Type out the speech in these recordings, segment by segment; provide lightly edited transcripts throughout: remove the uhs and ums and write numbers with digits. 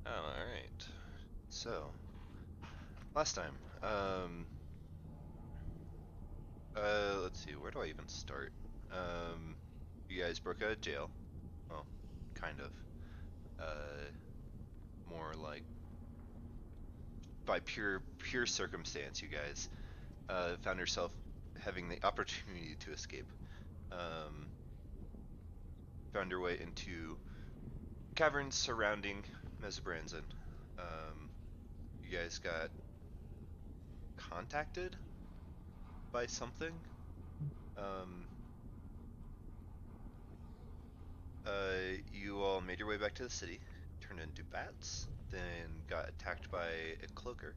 Oh, alright. So, last time, let's see, where do I even start? Um, you guys broke out of jail. Well, kind of. More like by pure circumstance, you guys found yourself having the opportunity to escape. Um, found your way into caverns surrounding Mesobranzan. Um, you guys got contacted by something. Um, you all made your way back to the city, turned into bats, then got attacked by a cloaker,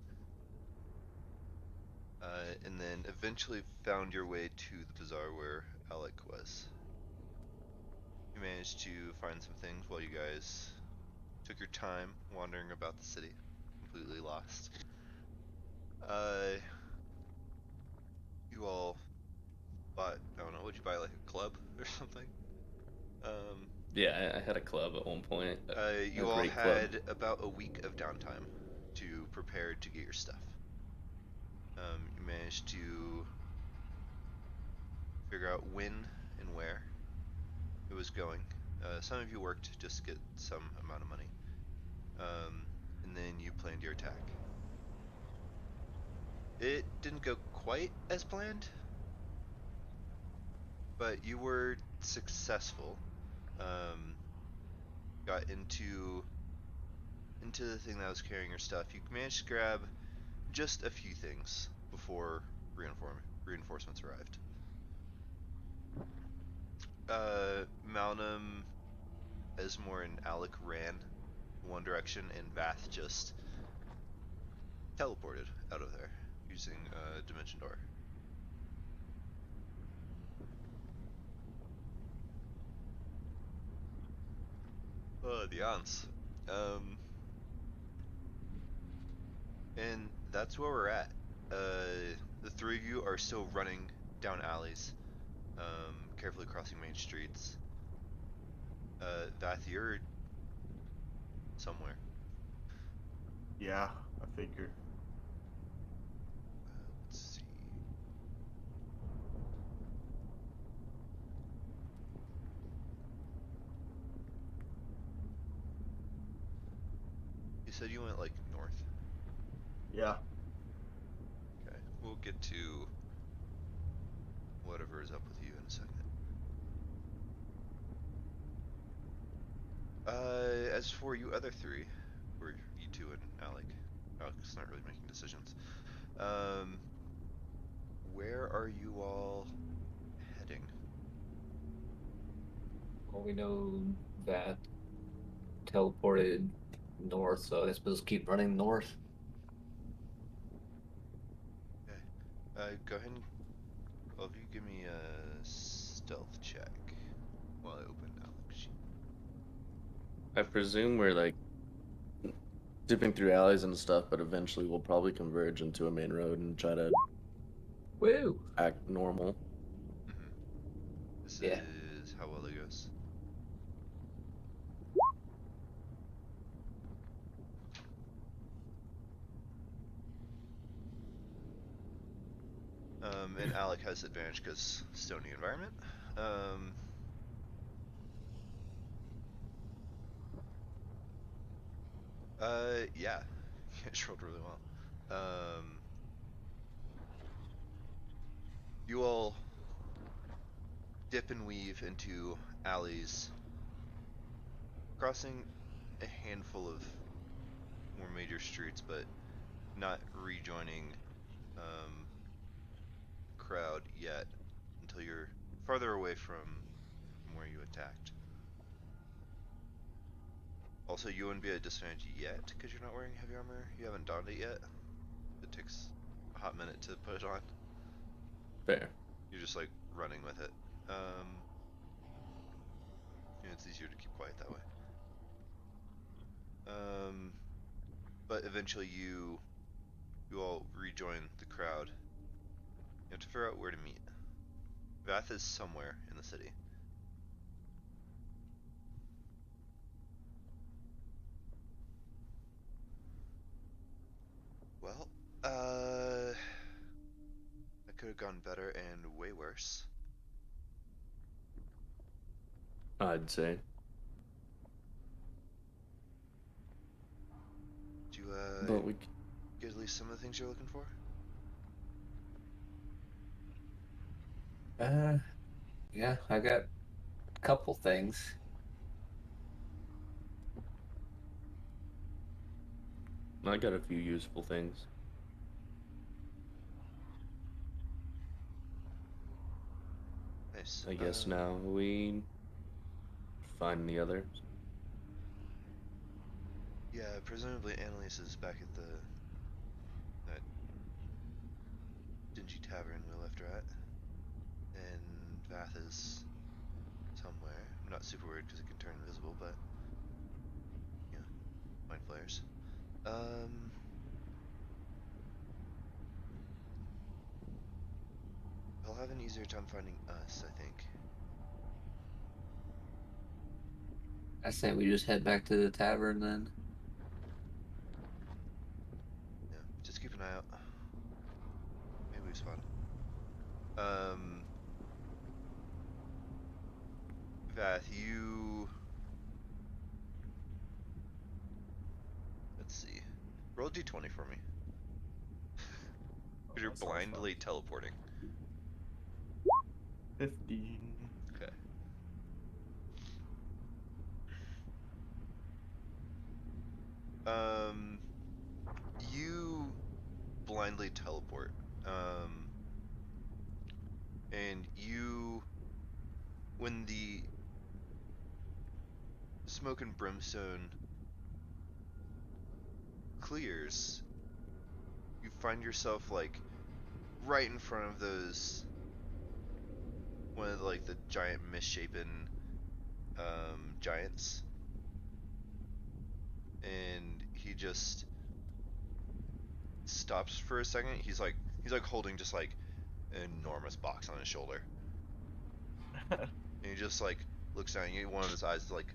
and then eventually found your way to the bazaar where Alec was. You managed to find some things while you guys took your time wandering about the city, completely lost. Uh, you all bought, I don't know, would you buy like a club or something? Um, Yeah, I had a club at one point, a you all great club. had about a week of downtime to prepare to get your stuff. You managed to figure out when and where it was going. Some of you worked just to get some amount of money, um, and then you planned your attack. It didn't go quite as planned, but you were successful. Um, got into the thing that was carrying your stuff. You managed to grab just a few things before reinforcements arrived. Malnum, Esmore, and Alec ran one direction, and Vath just teleported out of there using a dimension door. The aunts. Um, and that's where we're at. The three of you are still running down alleys, carefully crossing main streets. Vath, you're somewhere. Yeah, I figure. Let's see. You said you went like north. Yeah. Okay, we'll get to whatever is up with you in a second. As for you other three, or you two and Alec, Alec's not really making decisions. Um, where are you all heading? Well, we know that teleported north, so I guess we'll just keep running north. Okay. Go ahead and all of you give me a stealth check while I open Alec's sheet. I presume we're like dipping through alleys and stuff, but eventually we'll probably converge into a main road and try to Woo! act normal. Mm-hmm. This Yeah. is how well it goes. And Alec has advantage because stony environment. Um, yeah, you guys rolled really well. You all dip and weave into alleys, crossing a handful of more major streets, but not rejoining um, the crowd yet until you're farther away from where you attacked. Also, you wouldn't be at a disadvantage yet because you're not wearing heavy armor. You haven't donned it yet. It takes a hot minute to put it on. Fair. You're just like running with it. Um, it's easier to keep quiet that way. Um, but eventually you all rejoin the crowd. You have to figure out where to meet. Vath is somewhere in the city. have gone better and way worse. I'd say. Do you But we get at least some of the things you're looking for? Yeah, I got a couple things. I got a few useful things. Nice. I guess now we find the others. Yeah, presumably Annalise is back at that dingy tavern we left her at, and Vath is somewhere. I'm not super worried because it can turn invisible, but yeah, mind flares. I'll have an easier time finding us, I think. I say we just head back to the tavern then. Yeah, just keep an eye out. Maybe we spot him. Vath, let's see. Roll a d20 for me. Because you're that sounds fun. blindly teleporting. 15. Okay. You blindly teleport. And when the smoke and brimstone clears, you find yourself like right in front of one of the giant misshapen giants, and he just stops for a second. He's like holding just like an enormous box on his shoulder, and he just like looks down at you. One of his eyes is like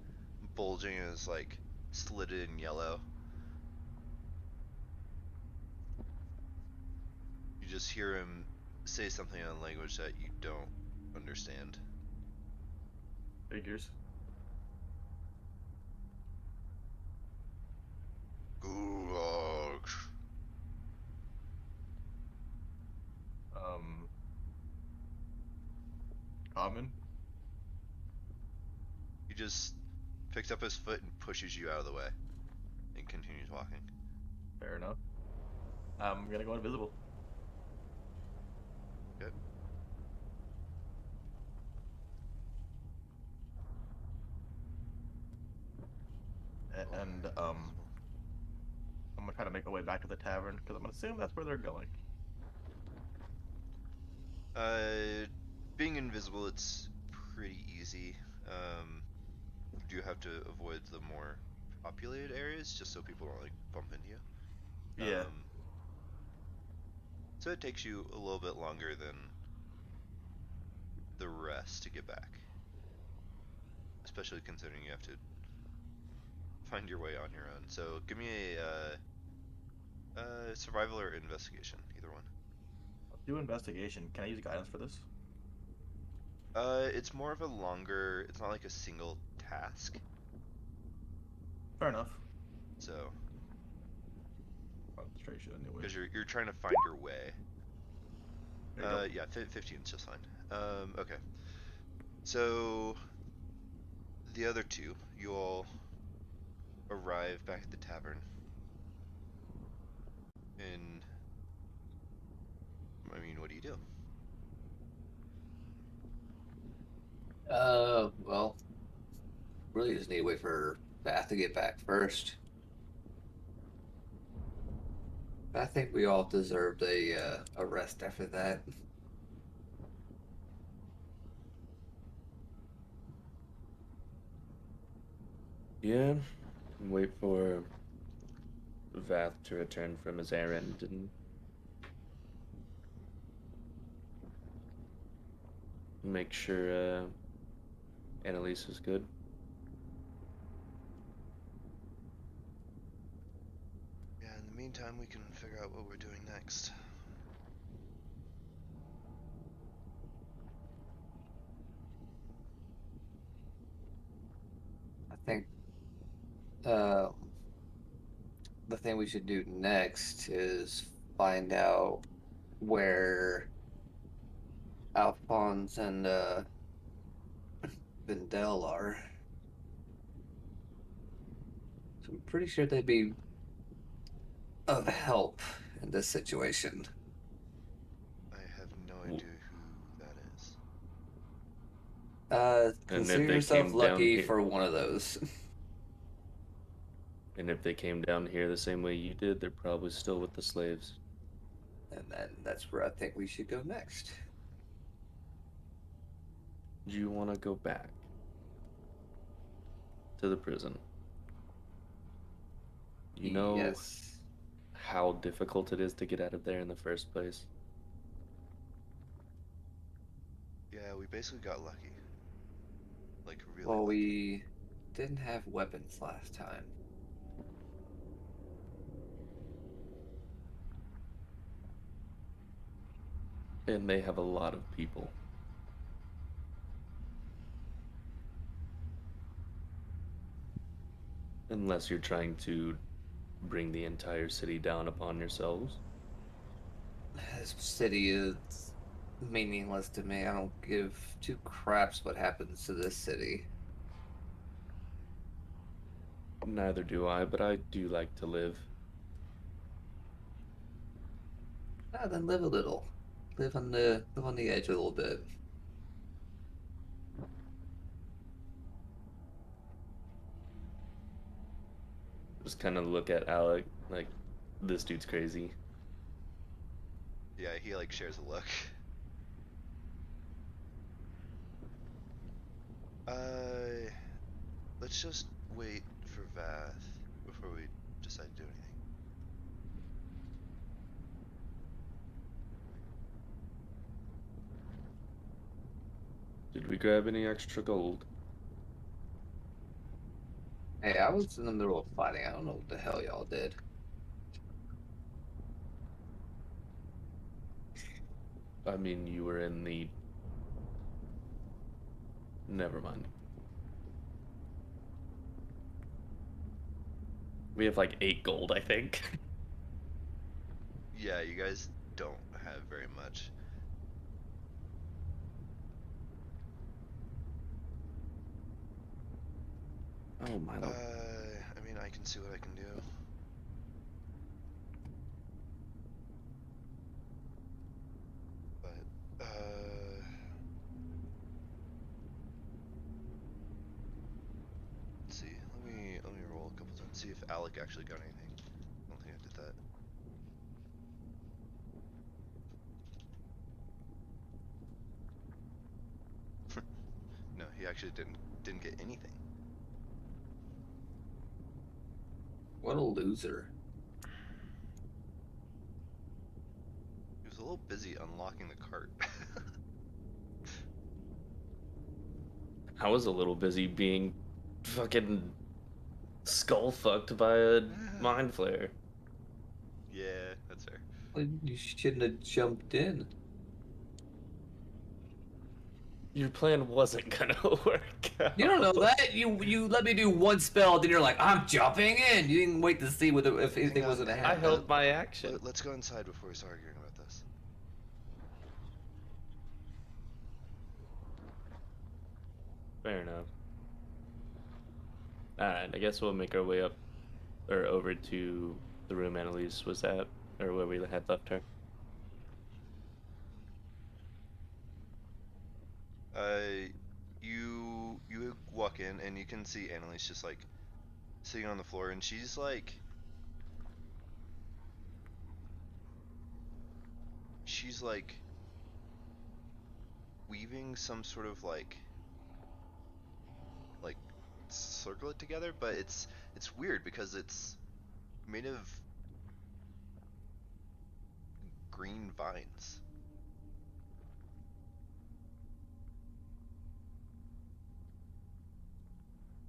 bulging and is like slitted in yellow. You just hear him say something in a language that you don't understand. Figures. Gulag. Common. He just picks up his foot and pushes you out of the way and continues walking. Fair enough. I'm gonna go invisible. Good. And I'm gonna try to make my way back to the tavern because I'm gonna assume that's where they're going. Being invisible, it's pretty easy. You do have to avoid the more populated areas just so people don't like bump into you. Yeah. So it takes you a little bit longer than the rest to get back, especially considering you have to find your way on your own. So give me a survival or investigation, either one. I'll do investigation. Can I use guidance for this? It's more of a longer. It's not like a single task. Fair enough. So Concentration anyway. because you're trying to find your way. There you go. Yeah, 15 is just fine. Okay. So the other two, you all arrive back at the tavern, and I mean, what do you do? Well, really just need to wait for Bath to get back first. I think we all deserved a rest after that. Yeah, wait for Vath to return from his errand and make sure Annalise is good. Yeah, in the meantime, we can figure out what we're doing next. the thing we should do next is find out where Alphonse and Vindel are. So I'm pretty sure they'd be of help in this situation. I have no idea who that is. And if Consider they yourself came down lucky here, for one of those. and if they came down here the same way you did, they're probably still with the slaves. And then that's where I think we should go next. Do you want to go back to the prison? You know Yes. how difficult it is to get out of there in the first place? Yeah, we basically got lucky. Like, really Well, lucky. we didn't have weapons last time. And they have a lot of people. Unless you're trying to bring the entire city down upon yourselves. This city is meaningless to me. I don't give two craps what happens to this city. Neither do I, but I do like to live. Ah, then live a little. Live on the edge a little bit. Just kind of look at Alec like, this dude's crazy. Yeah, he like shares a look. Let's just wait for Vath before we decide to do anything. Did we grab any extra gold? Hey, I was in the middle of fighting. I don't know what the hell y'all did. I mean, you were in the... Never mind. We have like 8 gold, I think. Yeah, you guys don't have very much. Oh my lord. I mean, I can see what I can do. But, let's see. Let me roll a couple times. See if Alec actually got anything. I don't think I did that. No, he actually didn't get anything. What a loser. He was a little busy unlocking the cart. I was a little busy being fucking skull fucked by a mind flare. Yeah, that's fair. Well, you shouldn't have jumped in. Your plan wasn't gonna work out. You don't know that. You let me do one spell, then you're like, I'm jumping in. You didn't wait to see if anything was gonna hang on. I happen. held my action. Let's go inside before we start arguing about this. Fair enough. Alright, I guess we'll make our way up, or over to the room Annalise was at, or where we had left her. You walk in and you can see Annalise just like sitting on the floor, and she's like weaving some sort of like circle it together, but it's weird because it's made of green vines.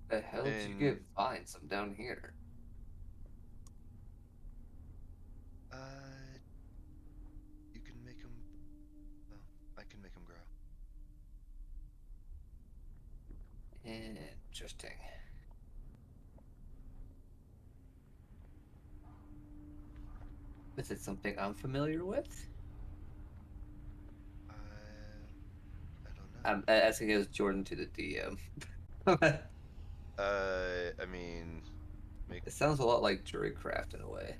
The hell did you get vines? I'm down here. You can make them. Well, I can make them grow. Interesting. Is it something I'm familiar with? I don't know. I'm asking as Jordan to the DM. I mean, make It sounds a lot like Druidcraft in a way.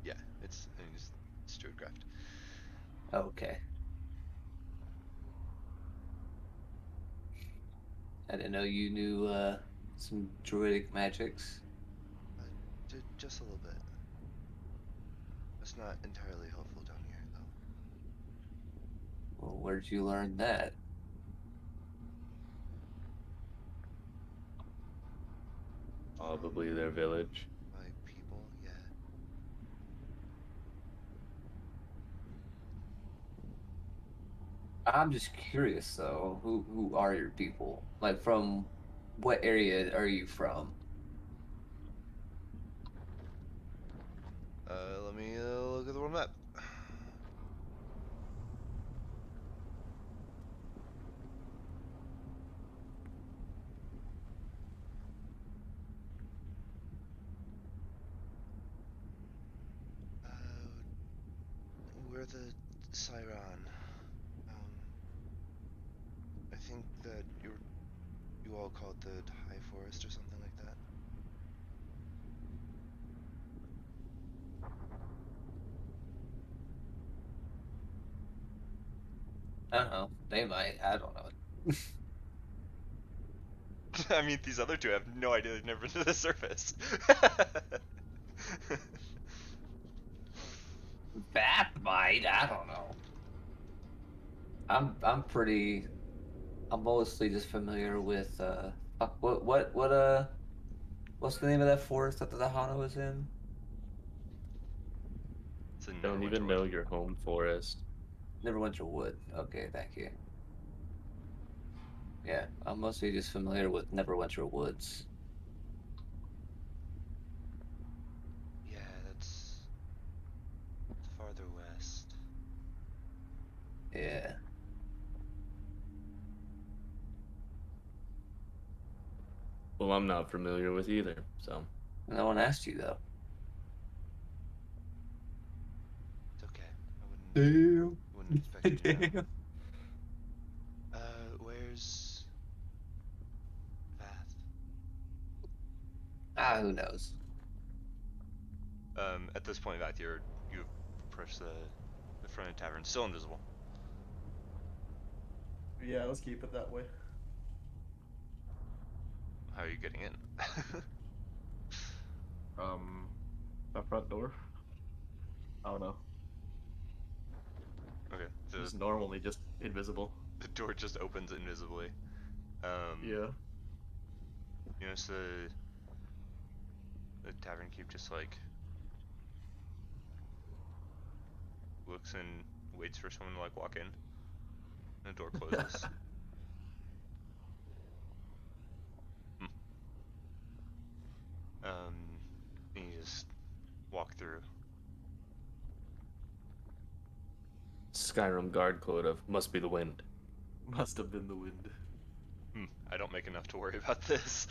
yeah, I mean, it's Druidcraft. Okay. I didn't know you knew some druidic magics. Just a little bit. It's not entirely helpful down here, though. Well, where'd you learn that? Probably their village. My people, yeah. I'm just curious though. Who are your people? Like from what area are you from? Let me look at the world map. We're the Siron. I think that you all call it the High Forest or something like that. I don't know. They might. I don't know. I mean, these other two have no idea. They've never been to the surface. That might. I don't know. I'm pretty. I'm mostly just familiar with fuck, what's the name of that forest that the Hana was in? It's a Don't even know your home forest. Neverwinter Wood. Okay, thank you. Yeah, I'm mostly just familiar with Neverwinter Woods. Yeah, that's farther west. Yeah. Well, I'm not familiar with either, so. No one asked you though. It's okay. I Damn. wouldn't expect you to know. Damn. Where's Vath? Ah, who knows? At this point, Vath, you've approached the front of the tavern, still invisible. Yeah, let's keep it that way. How are you getting in? That front door. I don't know. Okay, It's normally just invisible. the door just opens invisibly. Yeah. You notice the tavern keep just like looks and waits for someone to like walk in. And the door closes. And you just walk through. Skyrim guard quote of must be the wind. Must have been the wind. I don't make enough to worry about this.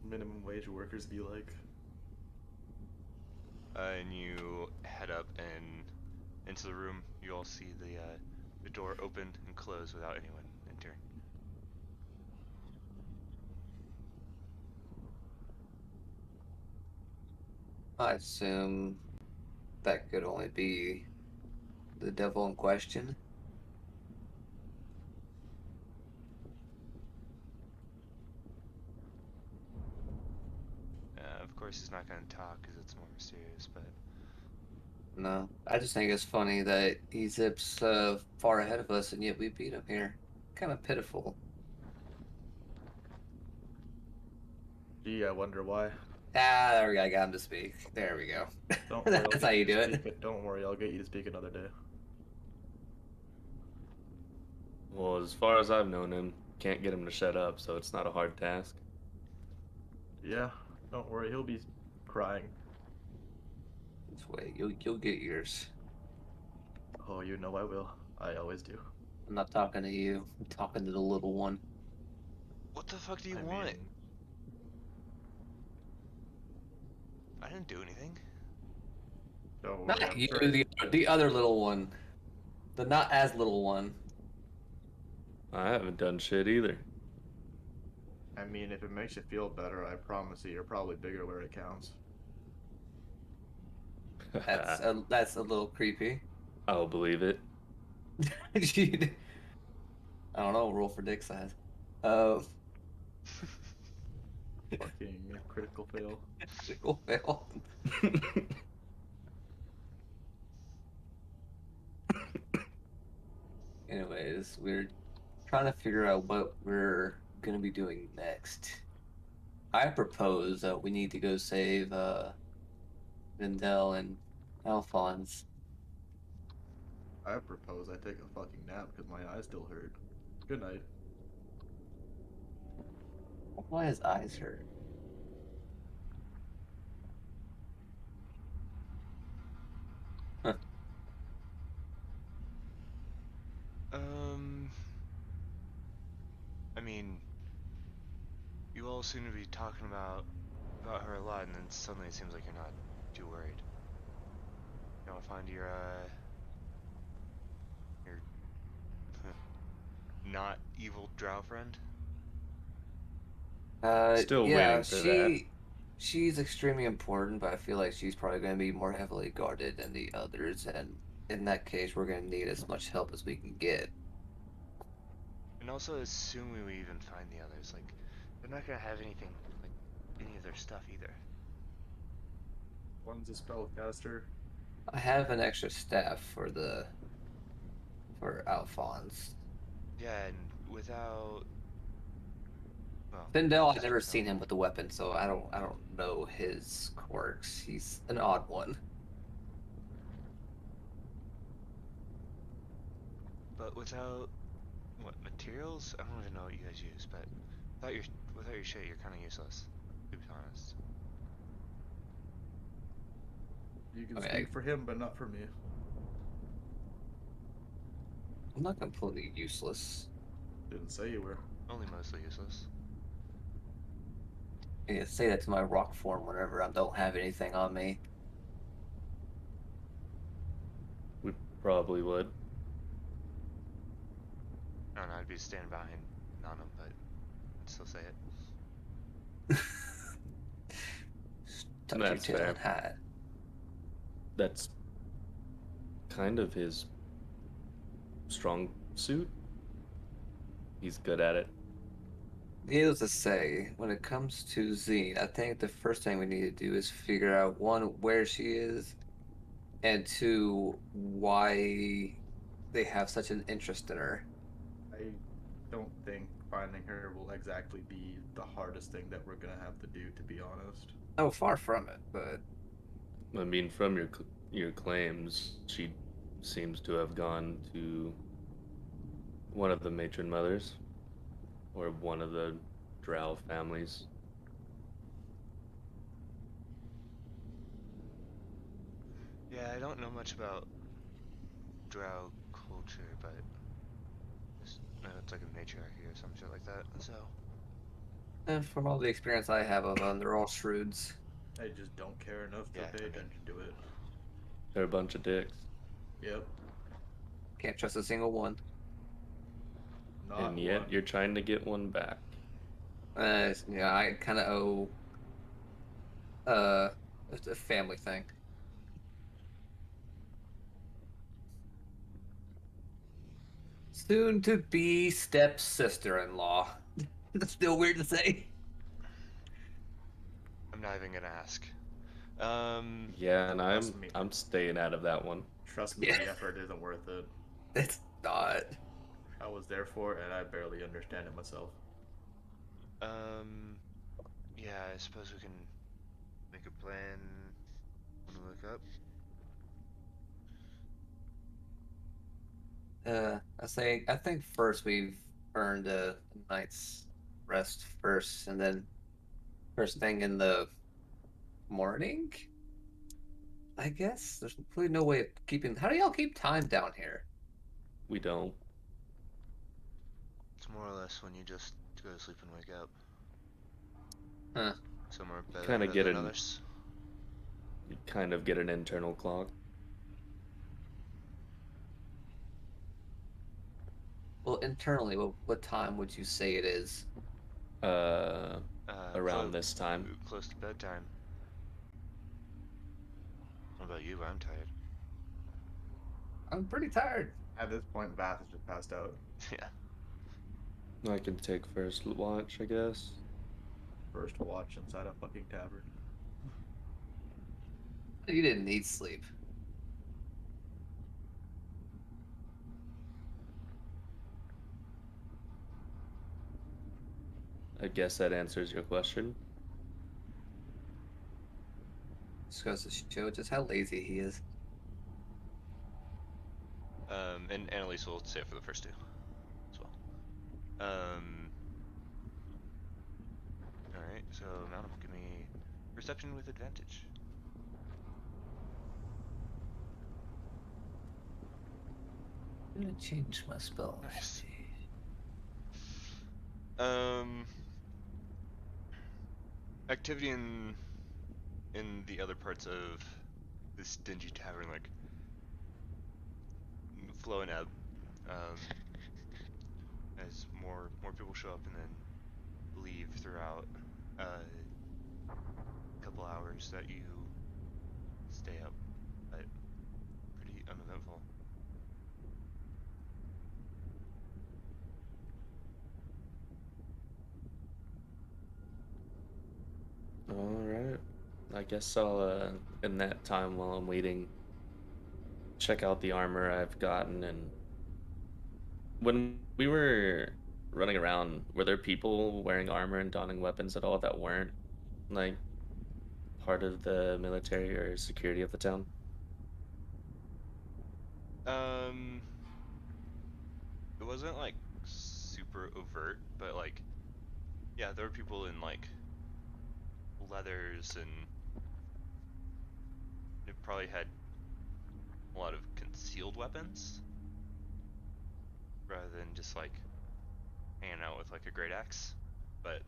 Minimum wage workers be like. And you head up and into the room. You all see the door open and close without anyone entering. I assume that could only be the devil in question. Of course, he's not going to talk because it's more mysterious, but No, I just think it's funny that he zips far ahead of us, and yet we beat him here. Kind of pitiful. Gee, I wonder why. Ah, there we go. I got him to speak. There we go. Don't worry, I'll That's get how you do to it. speak it. Don't worry, I'll get you to speak another day. Well, as far as I've known him, can't get him to shut up, so it's not a hard task. Yeah, don't worry, he'll be crying. Just wait. You'll get yours. Oh, you know I will. I always do. I'm not talking to you. I'm talking to the little one. what the fuck do you I want? mean, didn't do anything. Don't worry, Not I'm you, sure. the other little one. The not as little one. I haven't done shit either. I mean, if it makes you feel better, I promise you, you're probably bigger where it counts. That's a little creepy. I'll believe it. I don't know, roll for dick size. Uh, Fucking critical fail. critical fail. Anyways, we're trying to figure out what we're gonna be doing next. I propose that we need to go save Vindel and Alphonse. I propose I take a fucking nap because my eyes still hurt. Good night. Why his eyes hurt? Huh. I mean, you all seem to be talking about her a lot, and then suddenly it seems like you're not too worried. You want to find your not evil drow friend? Still Yeah, waiting for that. she's extremely important, but I feel like she's probably going to be more heavily guarded than the others, and in that case, we're going to need as much help as we can get. And also, assuming we even find the others, like, they're not gonna have anything, like, any of their stuff either. One's a spellcaster. I have an extra staff for Alphonse. Yeah, and without, well, Findel, I've just never without- seen him with the weapon, so I don't know his quirks. He's an odd one. But without what materials? I don't even know what you guys use, but without your shit, you're kind of useless, to be honest. You can Okay, speak for him, but not for me. I'm not completely useless. Didn't say you were. Only mostly useless. I can say that to my rock form whenever I don't have anything on me. We probably would. I don't know, I'd be standing behind Nanum, but I'd still say it. Tuck That's your tail fair. and hide. That's kind of his strong suit. He's good at it. Needless to say, when it comes to Zine, I think the first thing we need to do is figure out one, where she is, and two, why they have such an interest in her. I don't think finding her will exactly be the hardest thing that we're gonna have to do, to be honest. Oh, far from it, but I mean, from your claims, she seems to have gone to one of the matron mothers, or one of the drow families. Yeah, I don't know much about drow culture, but it's like a matriarchy or some shit like that, so. from all the experience I have of them, they're all shrewds. I just don't care enough to Yeah, pay I mean- attention to it. They're a bunch of dicks. Yep. Can't trust a single one. Not And yet one. you're trying to get one back. Yeah, I kind of owe it's a family thing. Soon to be stepsister-in-law. That's still weird to say. I'm not even gonna ask. Yeah, and Trust me. I'm staying out of that one. Trust me, Yeah. the effort isn't worth it. It's not. I was there for it, and I barely understand it myself. Yeah, I suppose we can make a plan when we look up. I think first we've earned a night's rest first, and then first thing in the morning. I guess there's really no way of keeping. How do y'all keep time down here? We don't. It's more or less when you just go to sleep and wake up. Huh. Some are better Kinda get than an- others. You kind of get an internal clock. Well, internally, what time would you say it is? Uh, around Close, this time. close to bedtime. What about you? I'm tired. I'm pretty tired. At this point, Vath has just passed out. Yeah. I can take first watch, I guess. First watch inside a fucking tavern. You didn't need sleep. I guess that answers your question. Just goes to show just how lazy he is. And Annalise will stay for the first two as well. Alright, so Malcolm, give me perception with advantage. I'm gonna change my spell. Nice. Activity in the other parts of this dingy tavern, like flow and ebb, as more people show up and then leave throughout a couple hours that you stay up, but pretty uneventful. Alright. I guess I'll, in that time while I'm waiting, check out the armor I've gotten. And when we were running around, were there people wearing armor and donning weapons at all that weren't, like, part of the military or security of the town? It wasn't like super overt, but like, yeah, there were people in like leathers, and it probably had a lot of concealed weapons rather than just like hanging out with like a great axe. But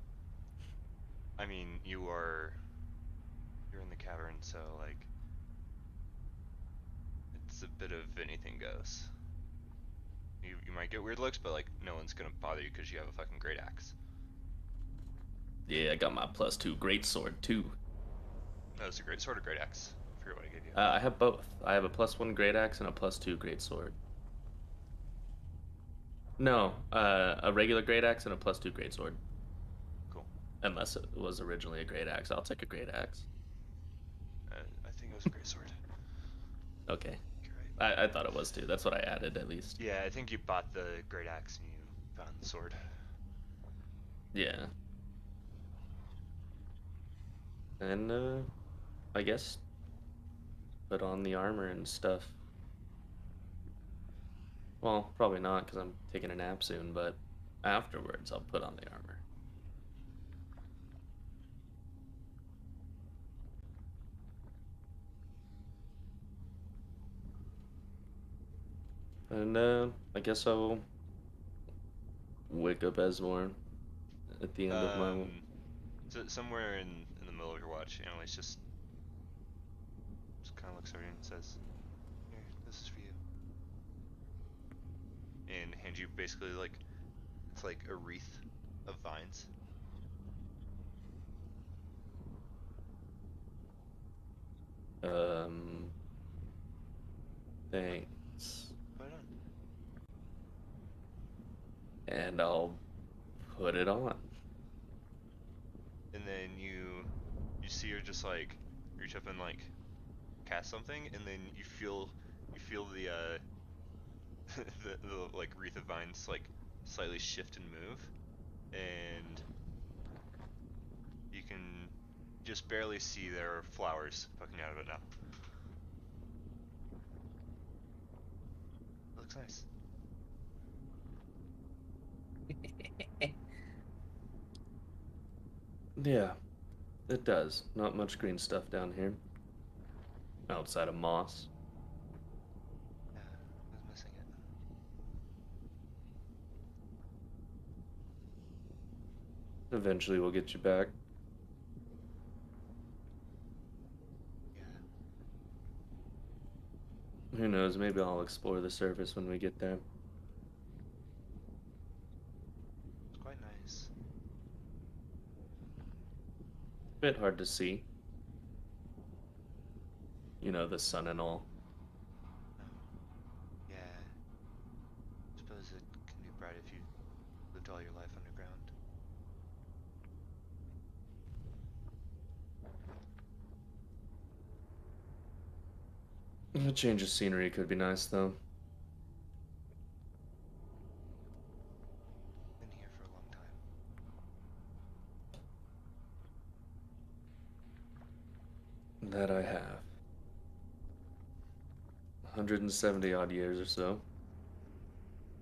I mean, you're in the cavern, so like it's a bit of anything goes. You might get weird looks, but like no one's gonna bother you because you have a fucking great axe. Yeah, I got my +2 greatsword too. That was a great sword or great axe. I forget what I gave you. I have both. I have a +1 great axe and a +2 great sword. No, a regular great axe and a +2 great sword. Cool. Unless it was originally a great axe, I'll take a great axe. I think it was a great sword. Okay, You're right. I thought it was too. That's what I added at least. Yeah, I think you bought the great axe and you found the sword. Yeah. And I guess put on the armor and stuff. Well, probably not because I'm taking a nap soon, but afterwards I'll put on the armor. And I guess I'll wake up Esmore at the end of my. So somewhere in the middle of your watch, Annalise just kind of looks over you and says, "Here, this is for you," and hands you basically like it's like a wreath of vines. Thanks. Put it on. And I'll put it on. And then you see her just like reach up and like cast something, and then you feel the the like wreath of vines like slightly shift and move, and you can just barely see there are flowers poking out of it now. It looks nice. Yeah, it does. Not much green stuff down here. Outside of moss. Yeah, I was missing it. Eventually we'll get you back. Yeah. Who knows? Maybe I'll explore the surface when we get there. It's quite nice. Bit hard to see. You know, the sun and all. Oh, yeah. Suppose it can be bright if you lived all your life underground. A change of scenery could be nice, though. Been here for a long time. That I have. 170 odd years or so.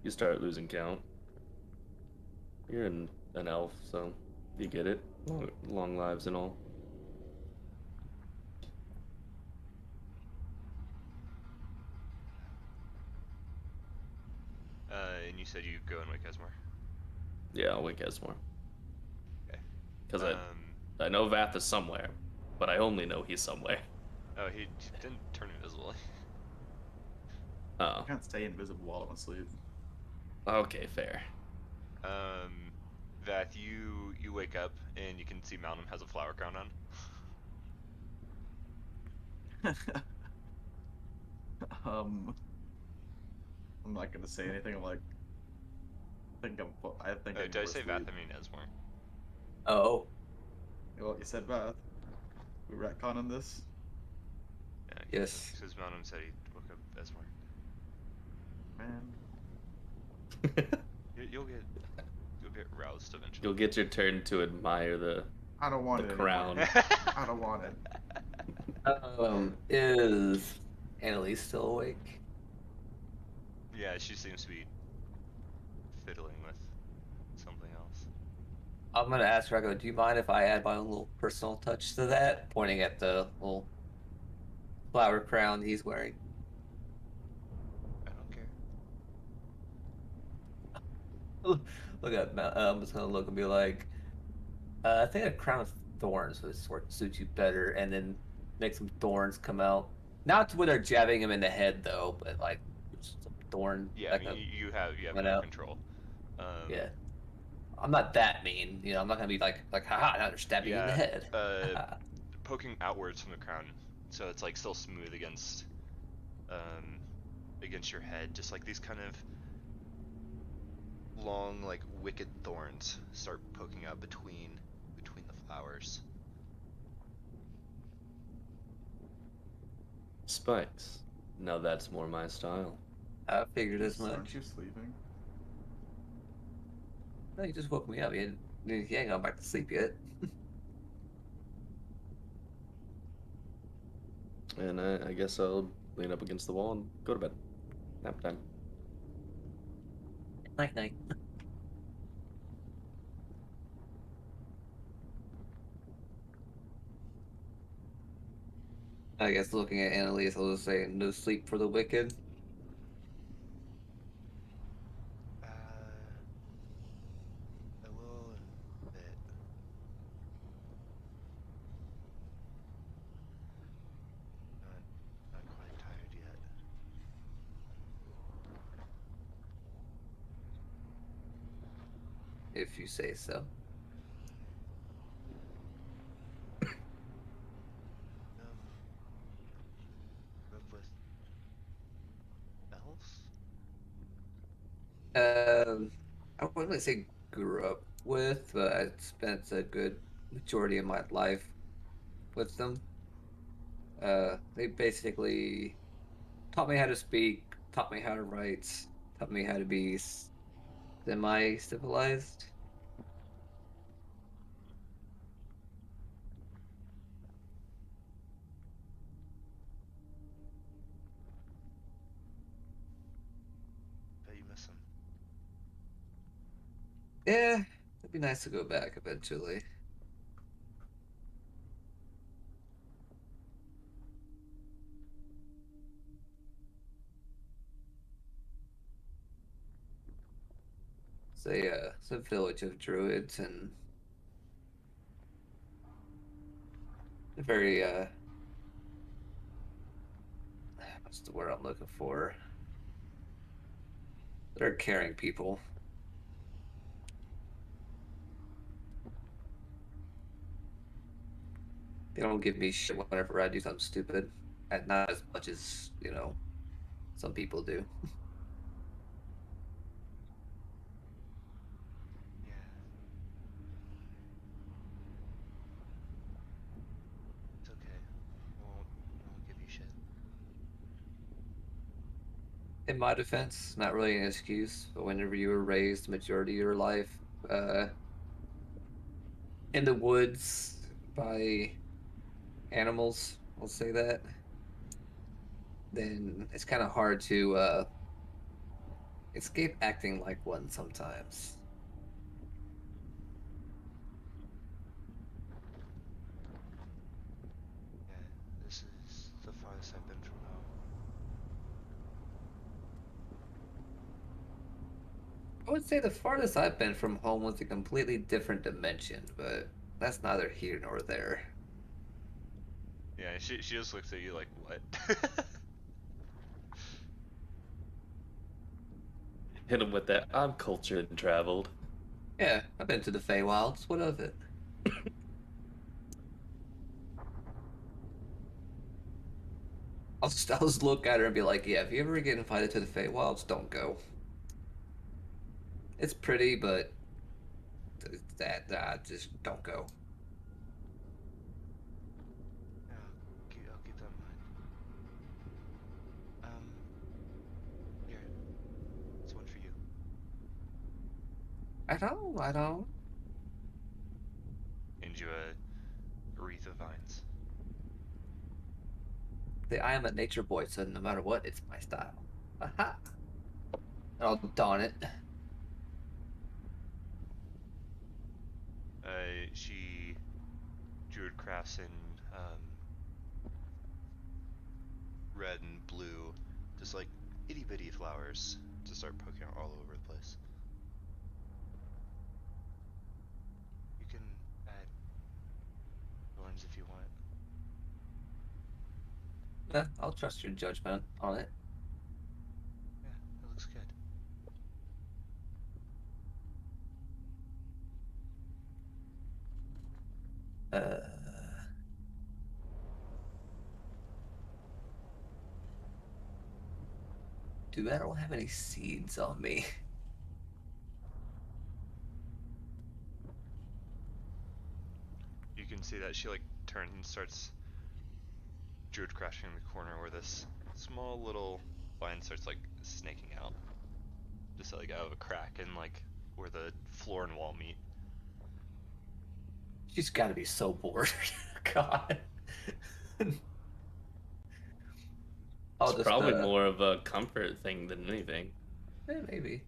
You start losing count. You're an elf, so you get it. Long lives and all. And you said you go and wake Esmore? Yeah, I'll wake Esmore. Okay. Because I know Vath is somewhere, but I only know he's somewhere. Oh, he didn't turn invisible. Oh, I can't stay invisible while I'm asleep. okay, fair. Vath, you wake up and you can see Malcolm has a flower crown on. I'm not gonna say anything. I'm like, I think Oh, did I say Vath? I mean Esmore. Oh, Well, you said Bath. We retcon on this. Yeah, yes. because Malcolm said he woke up Esmore. Man, You'll get roused eventually. You'll get your turn to admire the I don't want The it crown. anymore. I don't want it. Is Annalise still awake? Yeah, she seems to be fiddling with something else. I'm gonna ask Rocco, do you mind if I add my own little personal touch to that? Pointing at the little flower crown he's wearing. I don't care. Look at I'm just gonna look and be like, I think a crown of thorns would suit you better, and then make some thorns come out. Not to where they're jabbing him in the head though, but like some thorn. Yeah, like I mean you have went more out. control. Yeah, I'm not that mean. You know, I'm not gonna be like haha, now they're stabbing you in the head. Poking outwards from the crown, so it's like still smooth against your head, just like these kind of long, like wicked thorns start poking out between the flowers. spikes. Now that's more my style. I figured as much. Aren't you sleeping? No, you just woke me up. You ain't gone back to sleep yet. And I guess I'll lean up against the wall and go to bed. Nap time. Night night. I guess looking at Annalise, I'll just say no sleep for the wicked. A little bit. Not quite tired yet. If you say so. Grew up with elves? I wouldn't really say grew up with, but I spent a good majority of my life with them. They basically taught me how to speak, taught me how to write, taught me how to be semi-civilized. Bet you miss them. Yeah, it'd be nice to go back eventually. It's a village of druids and a very That's the word I'm looking for. They're caring people. They don't give me shit whenever I do something stupid. And not as much as, some people do. Yeah. It's okay. We won't give you shit. In my defense, not really an excuse, but whenever you were raised the majority of your life uh, in the woods by animals, we'll say that, then it's kind of hard to escape acting like one sometimes. Yeah, this is the farthest I've been from home. I would say the farthest I've been from home was a completely different dimension, but that's neither here nor there. Yeah, she just looks at you like, what? Hit him with that. I'm cultured and traveled. Yeah, I've been to the Feywilds. What of it? I'll just look at her and be like, yeah, if you ever get invited to the Feywilds, don't go. It's pretty, but that just don't go. Yeah, I'll keep that in mind. Here, it's one for you. I don't. And you a wreath of vines. I am a nature boy, so no matter what, it's my style. Aha! I'll don it. She druid crafts in red and blue, just like itty bitty flowers to start poking out all over the place. You can add thorns if you want. Yeah, I'll trust your judgment on it. Yeah, it looks good. Dude, I don't have any seeds on me. You can see that she like turns and starts druid crashing in the corner where this small little vine starts like snaking out, just like out of a crack in like where the floor and wall meet. She's got to be so bored. God. I'll It's just probably more of a comfort thing than anything. maybe.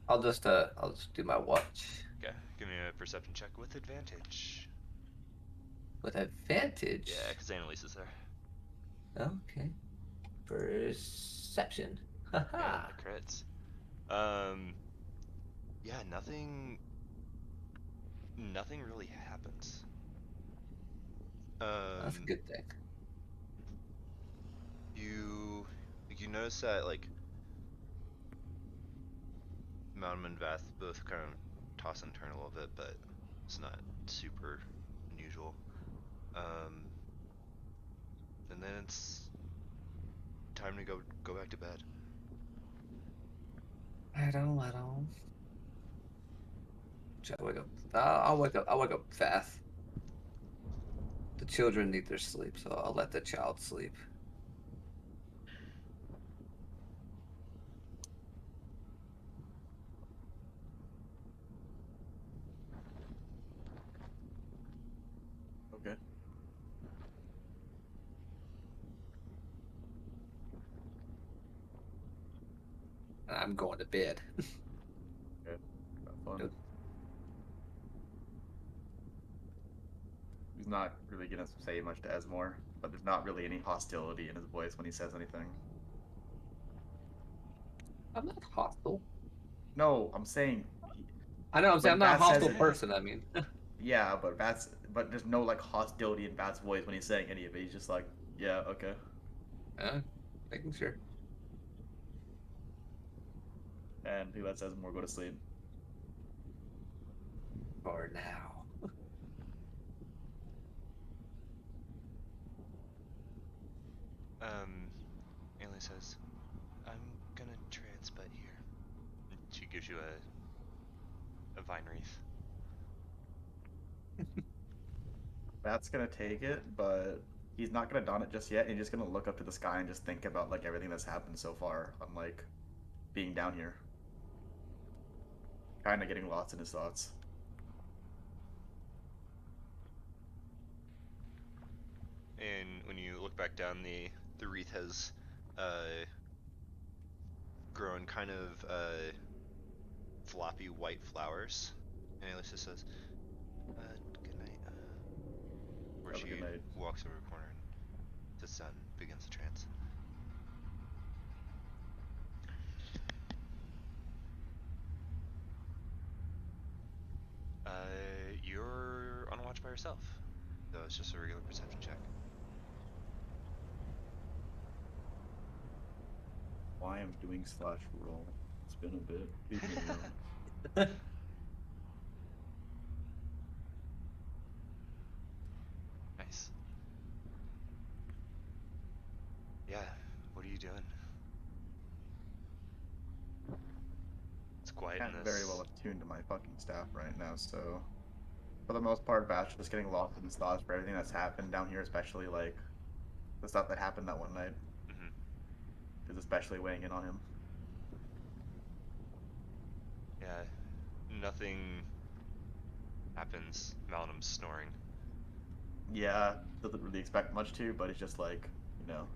I'll just do my watch Okay, give me a perception check with advantage. with advantage. Yeah, because Annalise is there. Okay. Perception. Yeah, Haha. that crits. Yeah, nothing really happens. That's a good thing. You notice that like Malcolm and Vath both kind of toss and turn a little bit, but it's not super unusual. And then it's time to go back to bed. I don't. Should I wake up? I'll wake up. I'll wake up fast. The children need their sleep, so I'll let the child sleep. Okay. And I'm going to bed. Good. Have fun. Yep. He's not really gonna say much to Esmore, but there's not really any hostility in his voice when he says anything. I'm not hostile. No, I'm saying. I know. I'm saying I'm not a Bat says hostile it. person. I mean. Yeah, but there's no like hostility in Bat's voice when he's saying any of it. He's just like, yeah, okay. Making sure. And he lets Esmore go to sleep. For now. Ailey says, I'm gonna transbut here. And she gives you a vine wreath. Matt's gonna take it, but he's not gonna don it just yet. He's just gonna look up to the sky and just think about like everything that's happened so far on like being down here. Kind of getting lost in his thoughts. And when you look back down, the wreath has grown kind of floppy white flowers. And Alyssa says, good night. Where Have a she good night. walks over a corner and sits down and begins the trance. You're on watch by yourself. So it's just a regular perception check. Why I'm doing slash roll. It's been a bit. Leave me alone. Nice. Yeah, what are you doing? It's quiet I'm in this. very well attuned to my fucking staff right now, so for the most part, Bash just getting lost in his thoughts for everything that's happened down here, especially like the stuff that happened that one night. Is especially weighing in on him. Yeah, nothing happens. Malinum's snoring. Yeah, doesn't really expect much to, but it's just like, you know,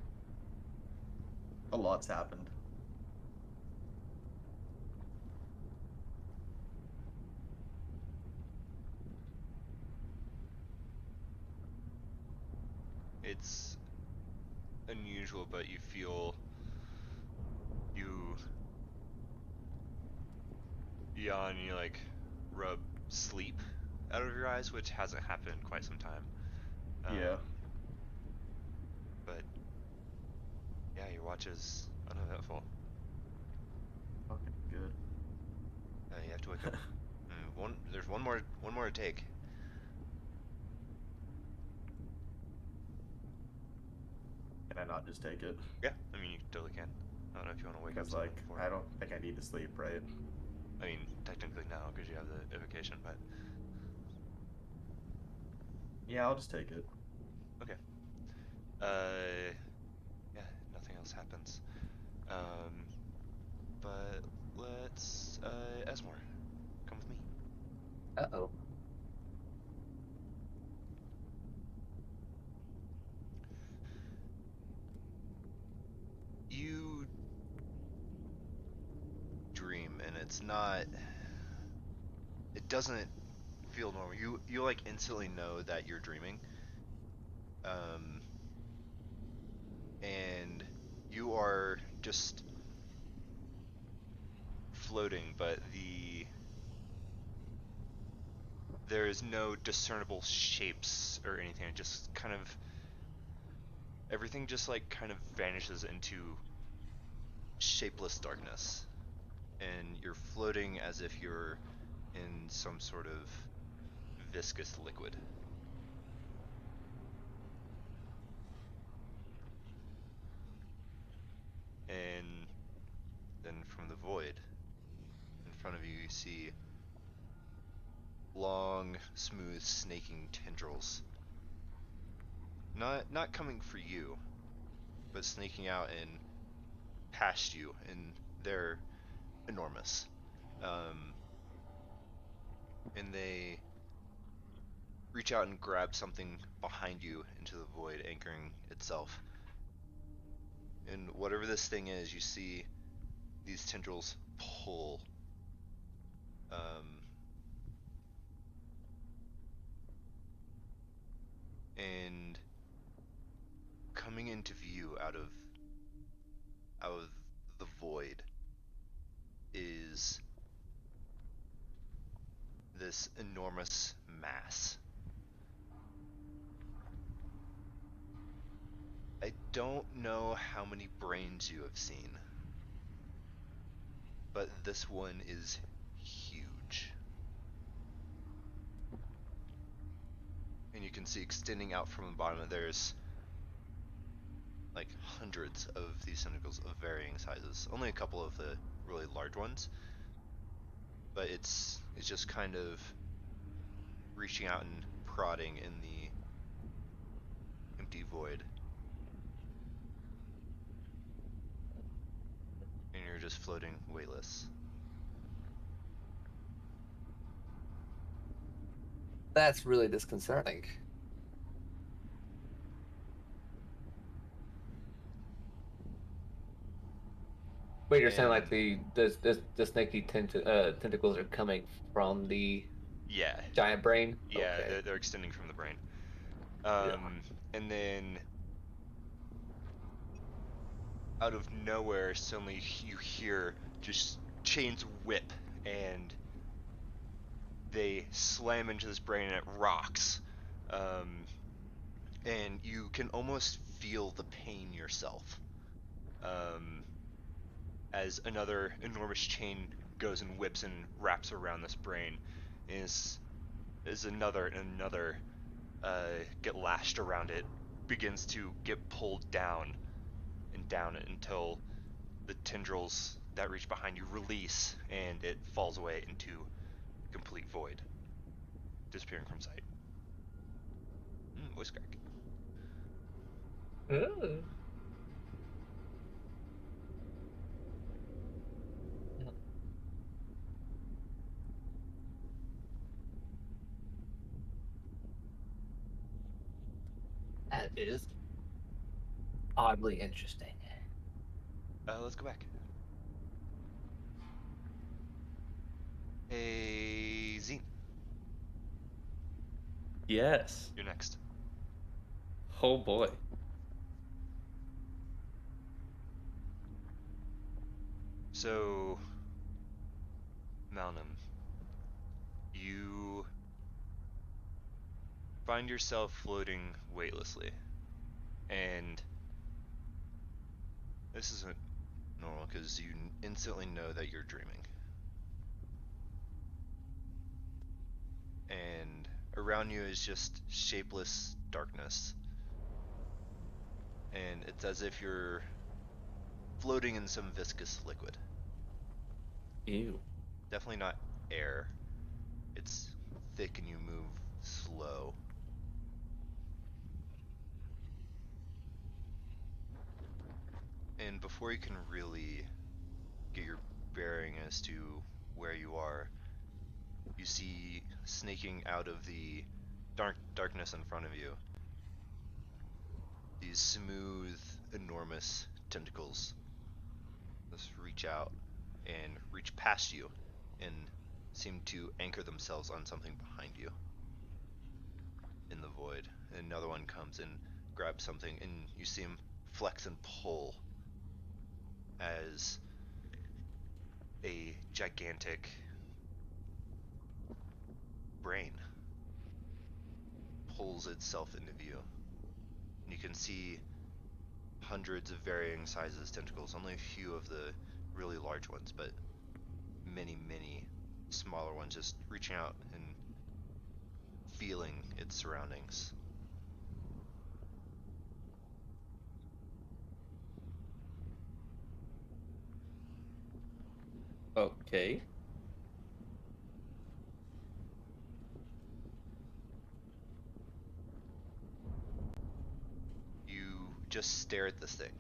a lot's happened. It's unusual, but you feel you yawn, you like rub sleep out of your eyes, which hasn't happened in quite some time. Yeah. But yeah, your watch is uneventful. Fucking good. You have to wake up. There's one more to take. Can I not just take it? Yeah, I mean you totally can. I don't know if you want to wake up Because someone like, before. I don't think I need to sleep, right? I mean, technically no, because you have the evocation, but Yeah, I'll just take it. okay. Yeah, nothing else happens. But let's, Esmore, come with me. Uh-oh. You dream, and it's not, it doesn't feel normal. You like instantly know that you're dreaming. And you are just floating, but there is no discernible shapes or anything. It just kind of everything just like kind of vanishes into shapeless darkness, and you're floating as if you're in some sort of viscous liquid. And then from the void in front of you, you see long, smooth, snaking tendrils. Not coming for you, but snaking out and past you, and they're enormous. And they reach out and grab something behind you into the void, anchoring itself. And whatever this thing is, you see these tendrils pull. And coming into view out of the void is this enormous mass. don't know how many brains you have seen, but this one is huge. And you can see extending out from the bottom, there's like hundreds of these tentacles of varying sizes. Only a couple of the really large ones, but it's just kind of reaching out and prodding in the empty void. And you're just floating weightless. That's really disconcerting. Wait, you're saying like the snaky tentacles are coming from the Yeah, giant brain? yeah, Okay. they're extending from the brain. Yeah. And then out of nowhere, suddenly you hear just chains whip, and they slam into this brain, and it rocks. And you can almost feel the pain yourself. As another enormous chain goes and whips and wraps around this brain, is another and another get lashed around it, begins to get pulled down and down until the tendrils that reach behind you release, and it falls away into complete void, disappearing from sight. Voice crack. Ooh. That is oddly interesting. Let's go back. Hey, Zine, Yes. you're next. Oh boy. So, Malnum, you find yourself floating weightlessly, and this isn't normal because you instantly know that you're dreaming. And around you is just shapeless darkness. And it's as if you're floating in some viscous liquid. Ew. Definitely not air. It's thick and you move slow. And before you can really get your bearing as to where you are, you see snaking out of the darkness in front of you these smooth, enormous tentacles just reach out and reach past you and seem to anchor themselves on something behind you in the void. And another one comes and grabs something, and you see him flex and pull as a gigantic brain pulls itself into view. And you can see hundreds of varying sizes tentacles, only a few of the really large ones, but many, many smaller ones just reaching out and feeling its surroundings. Okay. You just stare at this thing.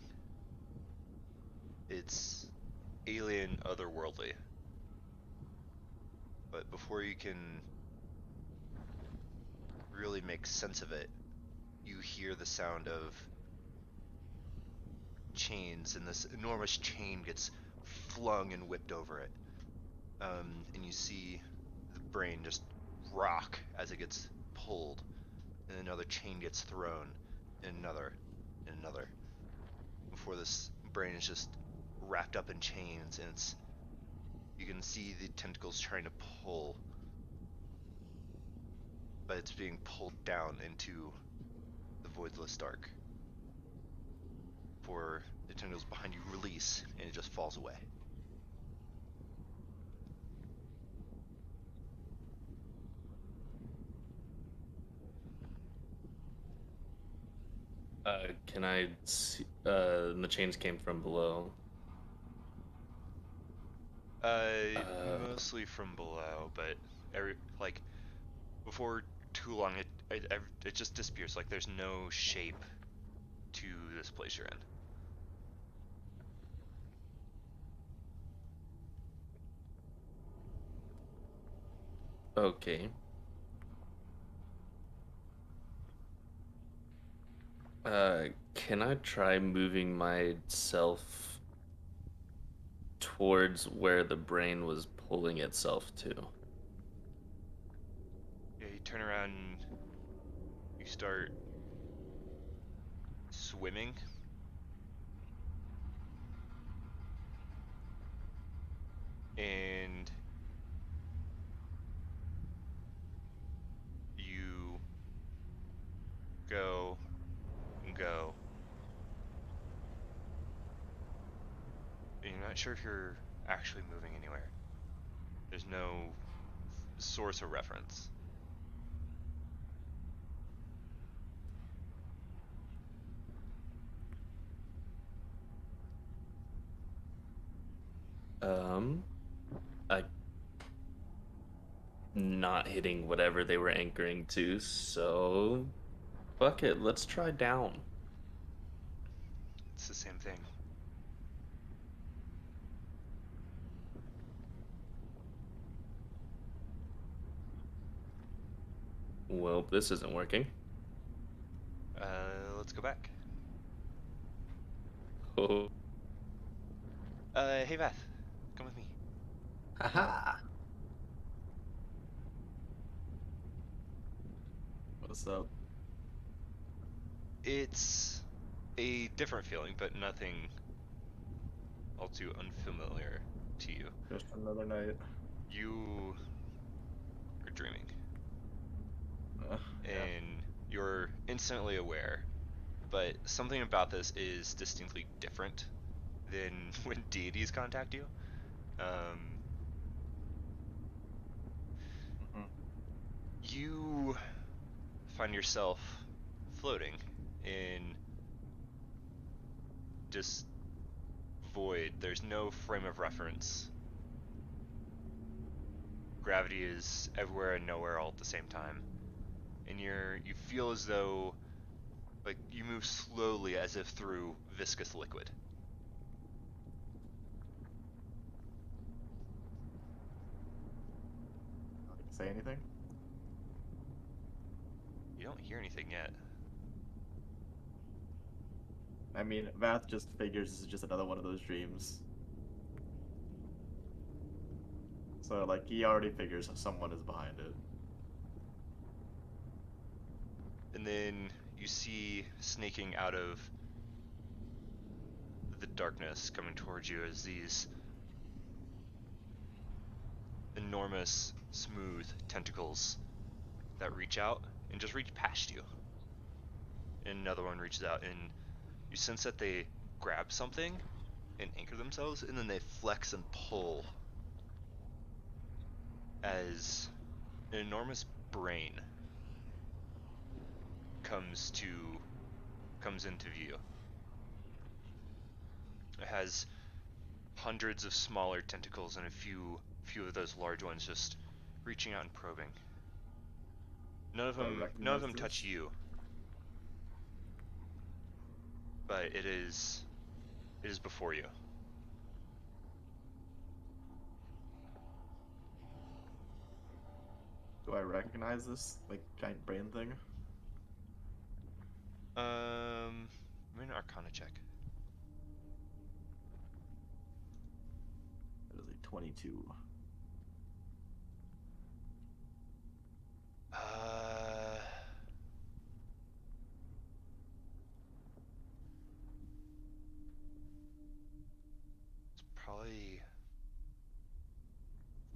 It's alien, otherworldly. But before you can really make sense of it, you hear the sound of chains, and this enormous chain gets flung and whipped over it. And you see the brain just rock as it gets pulled, and another chain gets thrown, and another, and another. Before this brain is just wrapped up in chains, and you can see the tentacles trying to pull, but it's being pulled down into the voidless dark. before the tendrils behind you release and it just falls away. Can I see? The chains came from below. Mostly from below, but before too long, it just disappears. Like there's no shape to this place you're in. Okay. Can I try moving myself towards where the brain was pulling itself to? Yeah, you turn around, you start swimming. And you go and go. And you're not sure if you're actually moving anywhere. There's no source of reference. I not hitting whatever they were anchoring to, so fuck it, let's try down. It's the same thing. Well, this isn't working. Let's go back. Oh, Hey Beth, come with me. Haha. What's up? It's a different feeling, but nothing all too unfamiliar to you. Just another night. You are dreaming, Yeah. and you're instantly aware, but something about this is distinctly different than when deities contact you. You find yourself floating in just void. There's no frame of reference. Gravity is everywhere and nowhere all at the same time. And you feel as though like you move slowly as if through viscous liquid. Say anything? You don't hear anything yet. I mean, Math just figures this is just another one of those dreams. So, like, he already figures someone is behind it. And then you see snaking out of the darkness coming towards you as these enormous, smooth tentacles that reach out and just reach past you. And another one reaches out, and you sense that they grab something and anchor themselves, and then they flex and pull as an enormous brain comes into view. It has hundreds of smaller tentacles and a few of those large ones just reaching out and probing. None of them touch you, but it is before you. Do I recognize this, like, giant brain thing? Give me an Arcana check. That is a 22. It's probably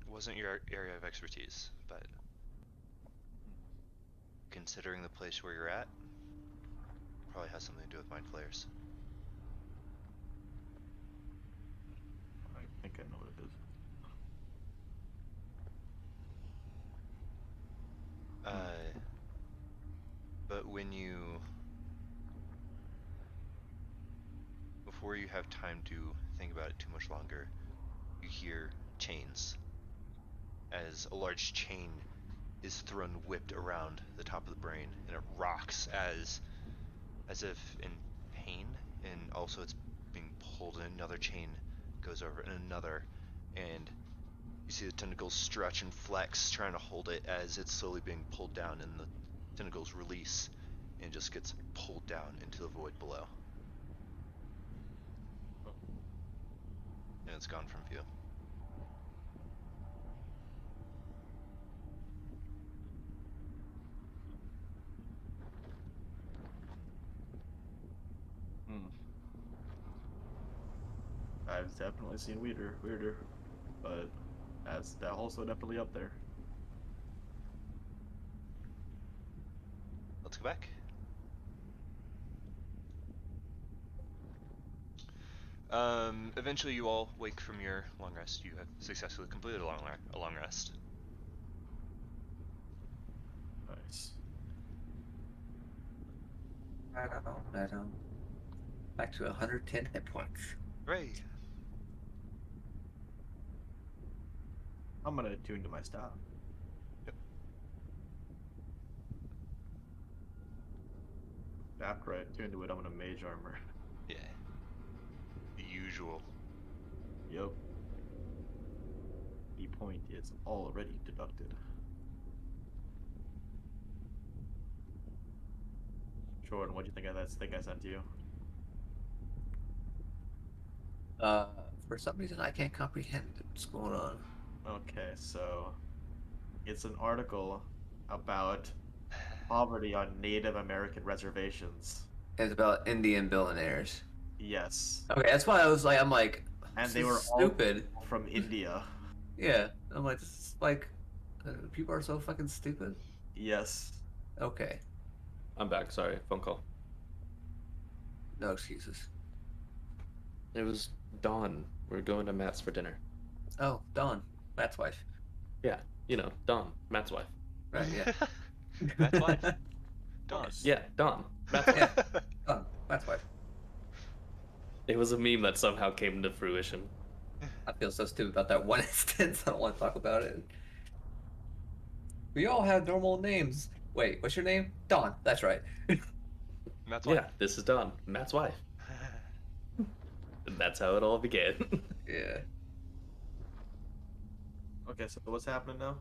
wasn't your area of expertise, but considering the place where you're at, probably has something to do with mind flayers. think I know what it is. But before you have time to think about it too much longer, you hear chains as a large chain is whipped around the top of the brain, and it rocks as if in pain, and also it's being pulled, and another chain goes over, and another, and you see the tentacles stretch and flex, trying to hold it as it's slowly being pulled down, and the tentacles release, and just gets pulled down into the void below. And it's gone from view. I've definitely seen weirder, but that's also definitely up there. Let's go back. Eventually you all wake from your long rest. You have successfully completed a long rest. Nice. Right on. Back to 110 hit points. Hooray! I'm gonna tune to my staff. Yep. After I tune to it, I'm gonna mage armor. Yeah. The usual. Yep. The point is already deducted. Jordan, what'd you think of that thing I sent to you? For some reason I can't comprehend what's going on. Okay, so it's an article about poverty on Native American reservations. It's about Indian billionaires. Yes. Okay, that's why I'm like, And this they is were stupid. all from India. Yeah, I'm like, this is like, people are so fucking stupid. Yes. Okay, I'm back. Sorry, phone call. no excuses. It was Dawn. We're going to Matt's for dinner. Oh, Dawn, Matt's wife. Yeah, you know, Dawn, Matt's wife. Right, yeah. Matt's wife. Dawn. Nice. Yeah, Dawn, Matt's wife. Yeah. Dawn, Matt's wife. It was a meme that somehow came to fruition. I feel so stupid about that one instance. I don't want to talk about it. We all have normal names. Wait, what's your name? Dawn. That's right. Matt's wife. Yeah, this is Dawn, Matt's wife. And that's how it all began. Yeah. Okay, so what's happening now?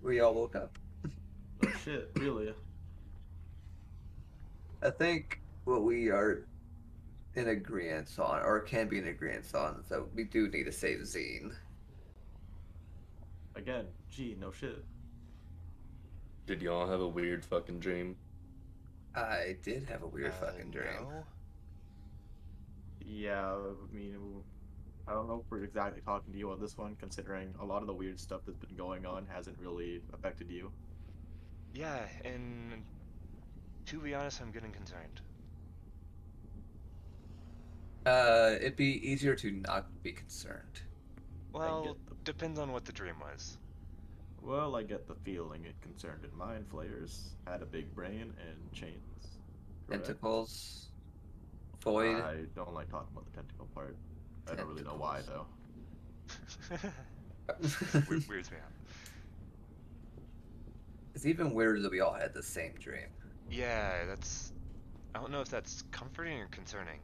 We all woke up. Oh shit, really? I think what we are in agreement on, or can be in agreement on, is that we do need to save Zine. Again, gee, no shit. Did y'all have a weird fucking dream? I did have a weird fucking dream. No. Yeah, I mean, I don't know if we're exactly talking to you on this one, considering a lot of the weird stuff that's been going on hasn't really affected you. Yeah, and to be honest, I'm getting concerned. It'd be easier to not be concerned. Well, depends on what the dream was. Well, I get the feeling it concerned in mind flayers, had a big brain, and chains. Correct? Tentacles, void. I don't like talking about the tentacle part. I don't really know why, though. Weirds me out. It's even weirder that we all had the same dream. Yeah, I don't know if that's comforting or concerning.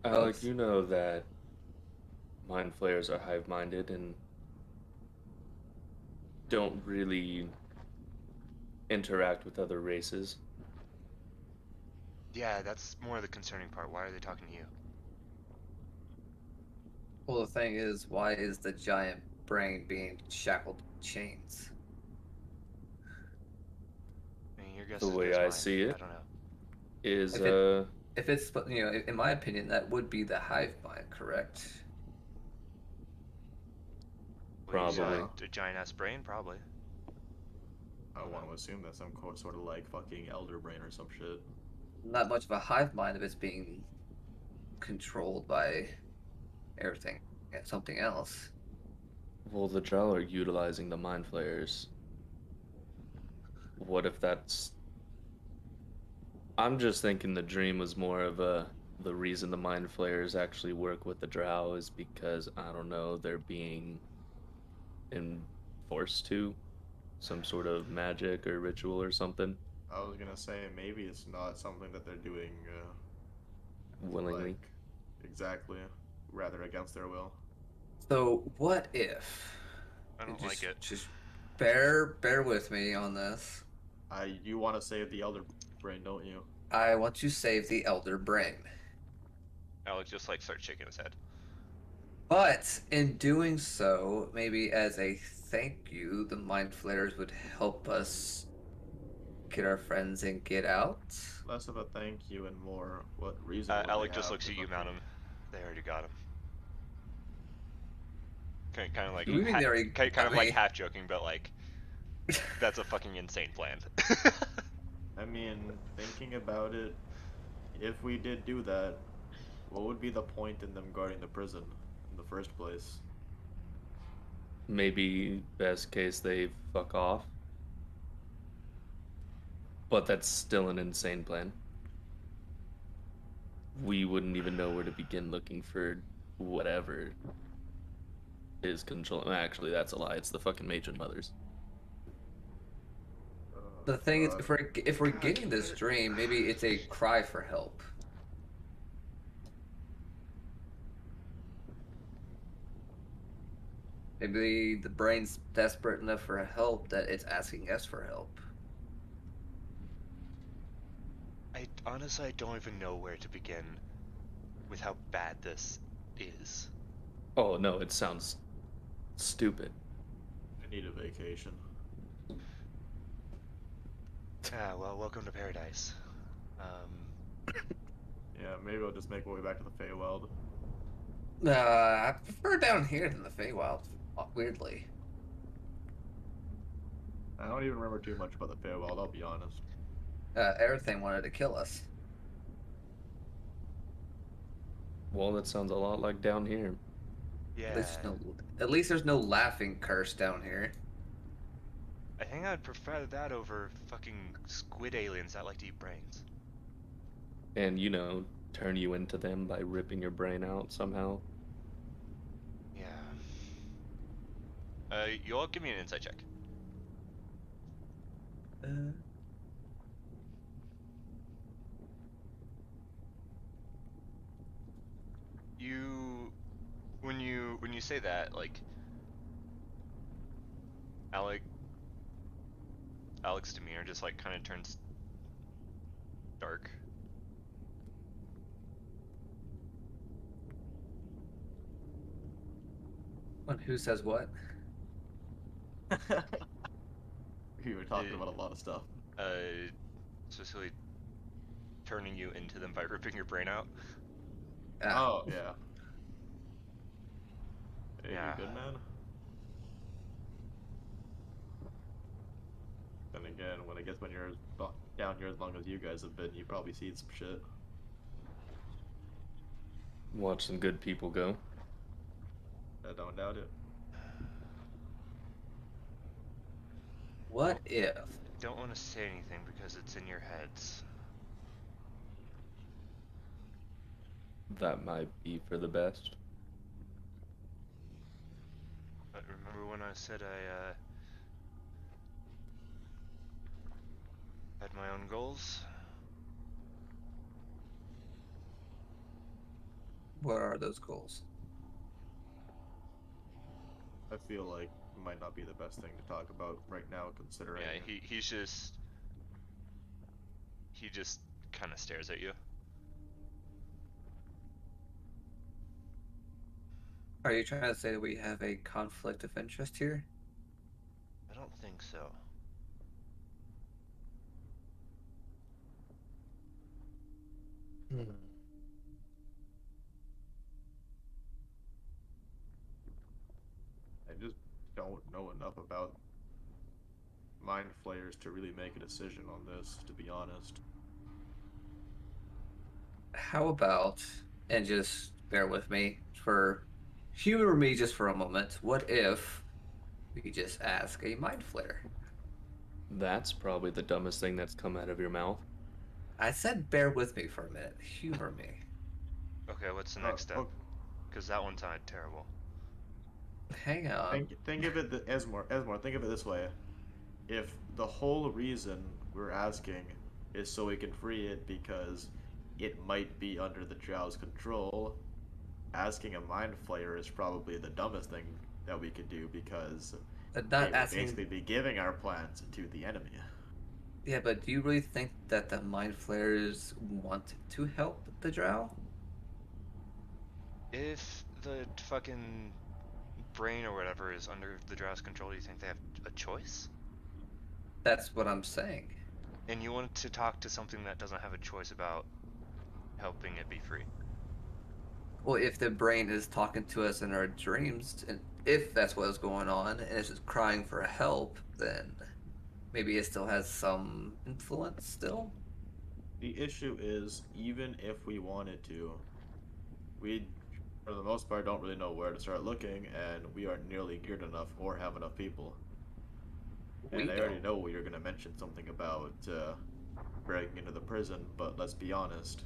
Alec, you know that mind flayers are hive-minded and don't really interact with other races. Yeah, that's more the concerning part. Why are they talking to you? Well, the thing is, why is the giant brain being shackled with chains? I mean, your guess The is way good as I mine. see it I don't know. is, If it's, you know, in my opinion, that would be the hive mind, correct? Probably. A giant ass brain, probably. I want to assume that's some sort of like fucking elder brain or some shit. Not much of a hive mind if it's being controlled by everything, something else. Well, the Drow are utilizing the mind flayers. What if that's... I'm just thinking the dream was more of the reason the mind flayers actually work with the Drow is because, I don't know, they're being enforced to some sort of magic or ritual or something I was gonna say maybe it's not something that they're doing willingly. like exactly, rather against their will. So what if? I don't just, like it. Just bear with me on this. You want to save the Elder Brain, don't you? I want to save the Elder Brain. Alex just like starts shaking his head. But in doing so, maybe as a thank you, the Mind Flayers would help us get our friends and get out. Less of a thank you and more what reason would Alex they just have looks to at you, fucking... Mountain. They already got him. Kind of like, You mean they already kind got of like me? half joking, but like, that's a fucking insane plan. I mean, thinking about it, if we did do that, what would be the point in them guarding the prison in the first place? Maybe best case they fuck off, but that's still an insane plan. We wouldn't even know where to begin looking for whatever is control. Actually, that's a lie. It's the fucking matron mothers. The thing is, God. if we're getting this dream, maybe it's a cry for help. Maybe the brain's desperate enough for help that it's asking us for help. I honestly, I don't even know where to begin with how bad this is. Oh no, it sounds stupid. I need a vacation. Ah, well, welcome to paradise. Yeah, maybe I'll just make my way back to the Feywild. I prefer down here than the Feywild, weirdly. I don't even remember too much about the Feywild, I'll be honest. Everything wanted to kill us. Well, that sounds a lot like down here. Yeah. At least there's no laughing curse down here. I think I'd prefer that over fucking squid aliens that like to eat brains. And, you know, turn you into them by ripping your brain out somehow. Yeah. You all give me an insight check. You, when you say that, like, Alex's demeanor just like kind of turns dark. Who says what? We were talking about a lot of stuff. Specifically turning you into them by ripping your brain out. Oh, yeah. Hey, Yeah. you good, man? Then again, when you're down here as long as you guys have been, you probably seen some shit. Watch some good people go. I don't doubt it. What if? Don't want to say anything because it's in your heads. That might be for the best. But remember when I said I had my own goals? What are those goals? I feel like it might not be the best thing to talk about right now, considering... Yeah, he just kind of stares at you. Are you trying to say that we have a conflict of interest here? I don't think so. I just don't know enough about mind flayers to really make a decision on this, to be honest. How about And just bear with me for humor me just for a moment. What if we just ask a mind flare? That's probably the dumbest thing that's come out of your mouth. I said bear with me for a minute. Humor me. Okay, what's the next step? Oh, Because that one sounded terrible. Hang on. think of it Esmore. Think of it this way: if the whole reason we're asking is so we can free it because it might be under the Drow's control, asking a mind flayer is probably the dumbest thing that we could do because Not it would asking. basically be giving our plans to the enemy. Yeah, but do you really think that the mind flayers want to help the drow? If the fucking brain or whatever is under the Drow's control, do you think they have a choice? That's what I'm saying. And you want to talk to something that doesn't have a choice about helping it be free. Well, if the brain is talking to us in our dreams, and if that's what's going on, and it's just crying for help, then maybe it still has some influence still. The issue is, even if we wanted to, we, for the most part, don't really know where to start looking, and we aren't nearly geared enough or have enough people. We And I already don't. know you're going to mention something about breaking into the prison, but let's be honest.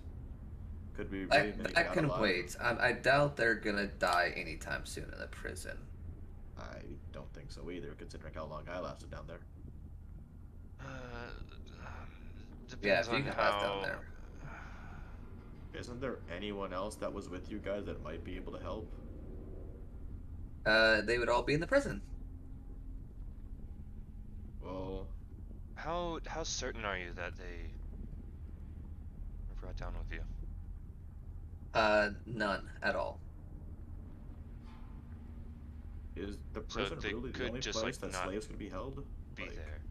Could we really make it That out can alive? wait. I doubt they're gonna die anytime soon in the prison. I don't think so either, considering how long I lasted down there. Yeah, Depends if you on can last down how. there. Isn't there anyone else that was with you guys that might be able to help? They would all be in the prison. Well, How certain are you that they were brought down with you? None at all. is the So prison they really the could only just place like that not slaves can be held? be Like, there.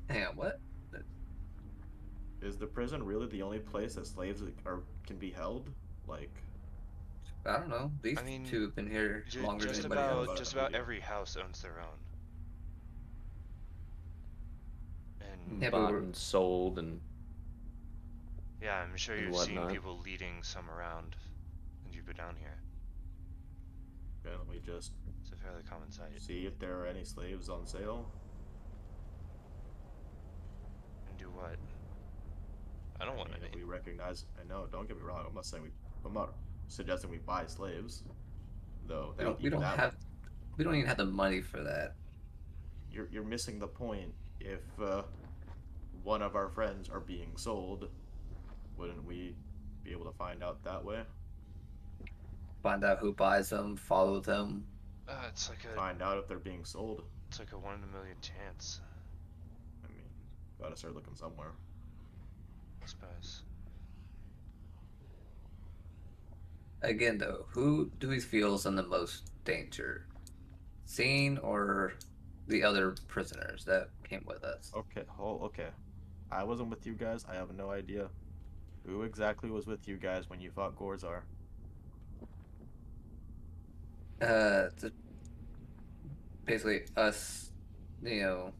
Hang on, what? is the prison really the only place that slaves are can be held? Like, I don't know. These I mean, two have been here longer than just anybody anybody know else. about about just who about the every house owns their own. And Yeah, but Bought and sold yeah, I'm sure and you've seen whatnot. people leading some around as you go down here. can we just It's a fairly common sight. see if there are any slaves on sale? And do what? I don't want And if any. we recognize, I know, don't get me wrong, I'm not suggesting we buy slaves, though. we That don't we even don't that have we don't even have the money for that. you're missing the point. If one of our friends are being sold, wouldn't we be able to find out that way? Find out who buys them, follow them. It's like Find out if they're being sold. a 1 in a million chance, I mean, gotta start looking somewhere. I suppose. Again, though, who do we feel is in the most danger? Zine or the other prisoners that came with us? Okay. I wasn't with you guys. I have no idea who exactly was with you guys when you fought Gorzar. It's basically us, you know,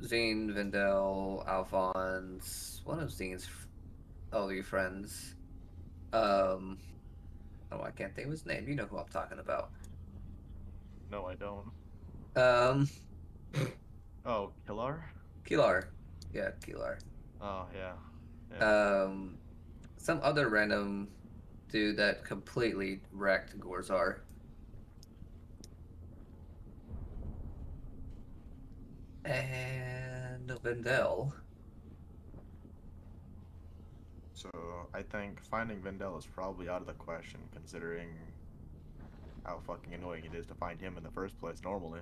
Zine, Vindel, Alphonse, one of Zine's early friends. Um, oh, I can't think of his name. You know who I'm talking about. No, I don't. Um, Oh, Kilar? Kilar. Yeah, Kilar. Oh, yeah. Um, some other random dude that completely wrecked Gorzar. And Vindel. So I think finding Vendel is probably out of the question, considering how fucking annoying it is to find him in the first place normally.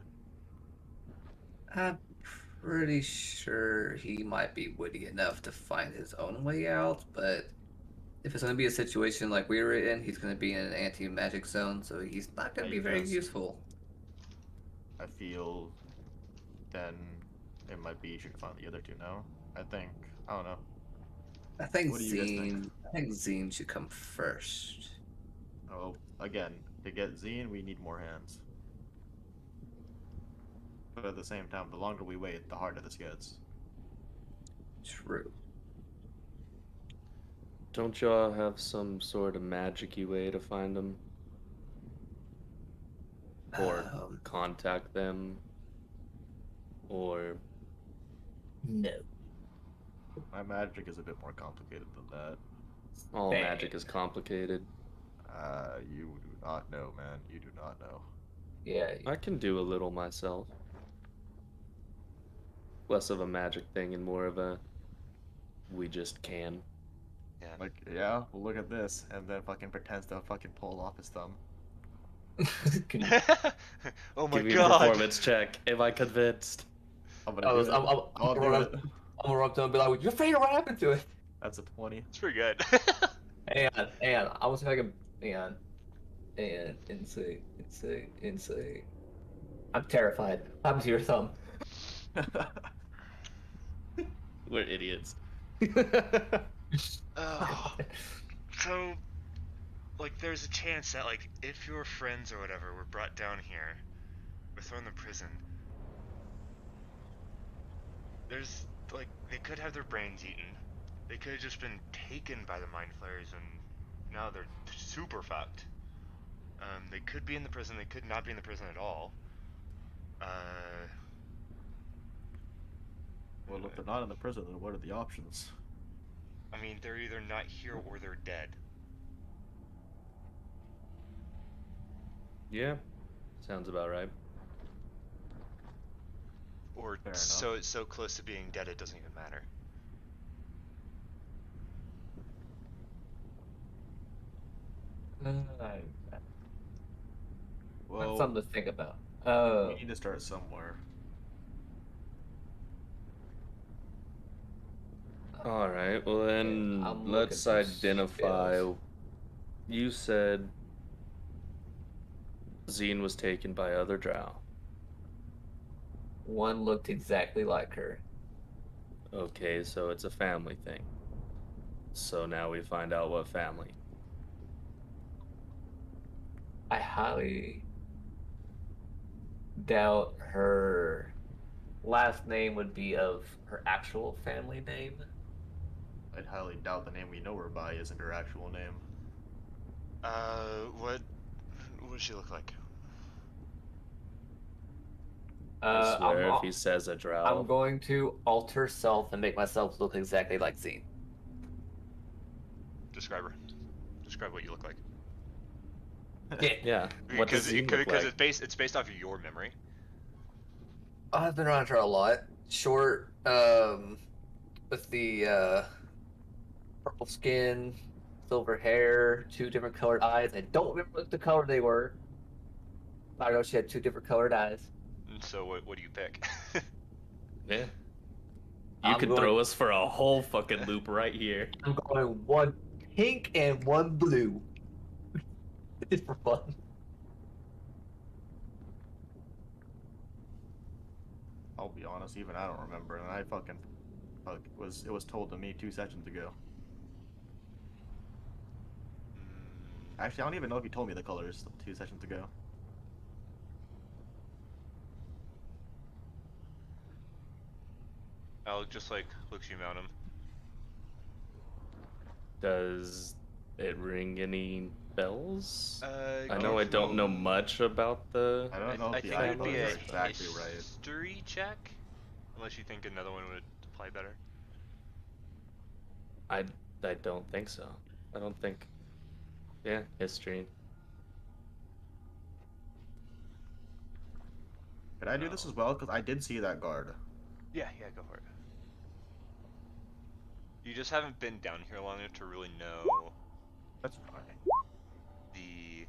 I'm pretty sure he might be witty enough to find his own way out, but if it's going to be a situation like we were in, he's going to be in an anti-magic zone, so he's not going to be very useful. I feel then it might be easier to find the other two now. I don't know. I think What do you guys think? Zine should come first. Oh, again, to get Zine, we need more hands. But at the same time, the longer we wait, the harder this gets. True. Don't y'all have some sort of magic-y way to find them? Or contact them? Or No. My magic is a bit more complicated than that. all Bang. magic is complicated? You do not know, man. You do not know. Yeah. I can do a little myself. Less of a magic thing and more of a we just can. Yeah. Like, yeah, well, look at this, and then fucking pretends to fucking pull off his thumb. Can you, Oh my Give me a god. performance check. Am I convinced? I'm gonna I do was, it. I'm I'll do gonna it. I'm gonna run up to him and be like, "Your finger, what happened to it?" That's a 20. It's pretty good. And I was like, and insane. I'm terrified. What happened to your thumb? We're idiots. Oh. So, like, there's a chance that, like, if your friends or whatever were brought down here, or thrown in prison, there's, like, they could have their brains eaten. They could have just been taken by the mind flayers, and now they're super fucked. They could be in the prison, they could not be in the prison at all. Well, if they're not in the prison, then what are the options? I mean, they're either not here or they're dead. Yeah, sounds about right. Or Fair so close to being dead it doesn't even matter. Well, That's something to think about. we need to start somewhere. All right. Well, then I'm let's looking for identify. details. You said Zine was taken by other drow. One looked exactly like her. Okay, so it's a family thing. So now we find out what family. I highly doubt her last name would be of her actual family name. I'd highly doubt the name we know her by isn't her actual name. What does she look like? I swear, I'm, if he says a drow. I'm going to alter self and make myself look exactly like Zine. Describe her. Describe what you look like. Yeah. What does Zine look Because like? it's based off of your memory. I've been around her a lot. Short, with the purple skin, silver hair, two different colored eyes. I don't remember what the color they were. I know she had two different colored eyes. And so what do you pick? Yeah. You I'm could going- throw us for a whole fucking loop right here. I'm going one pink and one blue. Just for fun. I'll be honest, even I don't remember, and I fucking it was told to me 2 sessions ago. Actually, I don't even know if he told me the colors 2 sessions ago. Alec just like looks you at him. Does it ring any bells? I give know I don't know me- much about the. I don't know I if the think it would be colors a are exactly right. history check, unless you think another one would apply better. I don't think so. I don't think. Yeah, history. Could I do this as well? Because I did see that guard. Yeah, go for it. You just haven't been down here long enough to really know That's fine. the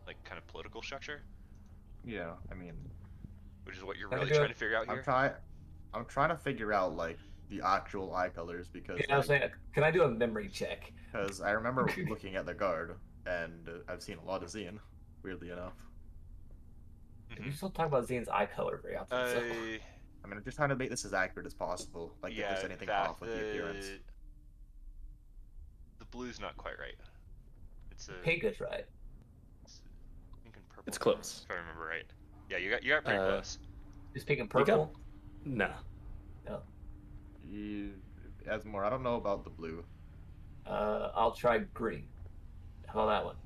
like kind of political structure, Yeah, I mean, which is what you're Can I really do trying it? to figure out I'm here. trying to figure out like the actual eye colors because You know what I'm saying? Can I do a memory check? because I remember looking at the guard and I've seen a lot of Xian, weirdly enough. We still talk about Zine's eye color very often. So. I mean, I'm just trying to make this as accurate as possible. Like, if Yeah, there's anything that off with the appearance. the blue's not quite right. It's a Pink is right. it's pink and purple. It's close. if I remember right. Yeah, you got pretty close. Is pink and You got- purple? No. No. As more, I don't know about the blue. I'll try green. How about that one?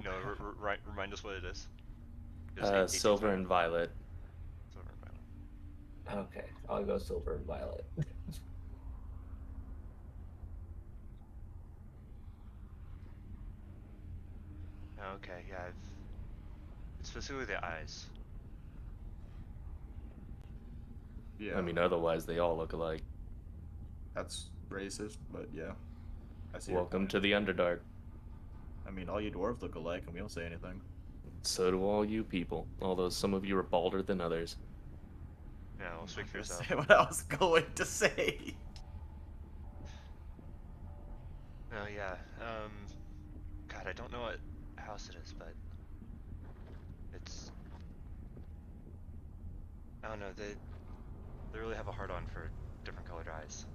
No, remind us what it is. It was 18 Silver time. and violet. Silver and violet. Okay, I'll go silver and violet. Okay, yeah, it's specifically the eyes. Yeah, I mean, otherwise they all look alike. that's racist, but yeah. I see your Welcome point. to the Underdark. I mean, all you dwarves look alike, and we don't say anything. So do all you people, although some of you are balder than others. Yeah, well, speak for I'm gonna yourself. say what I was going to say. No, yeah. God, I don't know what house it is, but it's. I don't know. They really have a hard on for different colored eyes.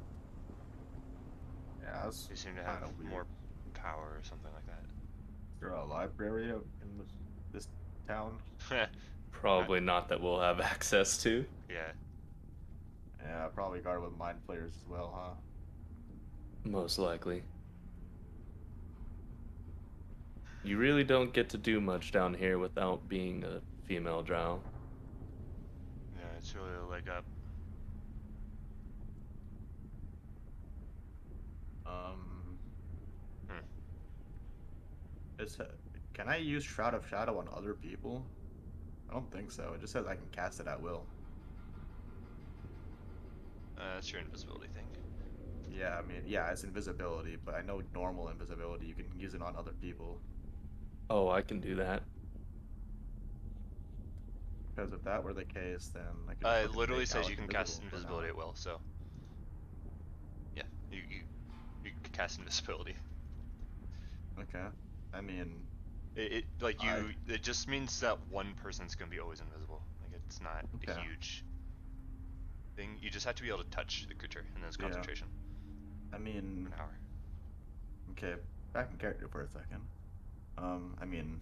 Yeah, that's They seem to kind have of weird. more power or something like Is there a library out in this town? that. Probably not that we'll have access to. Yeah. Yeah, probably guarded with mind players as well, huh? Most likely. You really don't get to do much down here without being a female drow. Yeah, it's really a leg up. Hmm. Is can I use Shroud of Shadow on other people? I don't think so. It just says I can cast it at will. That's your invisibility thing. Yeah, I mean, yeah, it's invisibility, but I know normal invisibility, you can use it on other people. Oh, I can do that. Because if that were the case, then I could. It fucking literally make says Alec you can cast invisible for invisibility now. at will, so. Yeah, you can cast invisibility. Okay. I mean, It it just means that one person's gonna be always invisible. Like it's not a Okay. huge thing. You just have to be able to touch the creature, and then it's Yeah. concentration I for mean, an hour. okay, back in character for a second. I mean,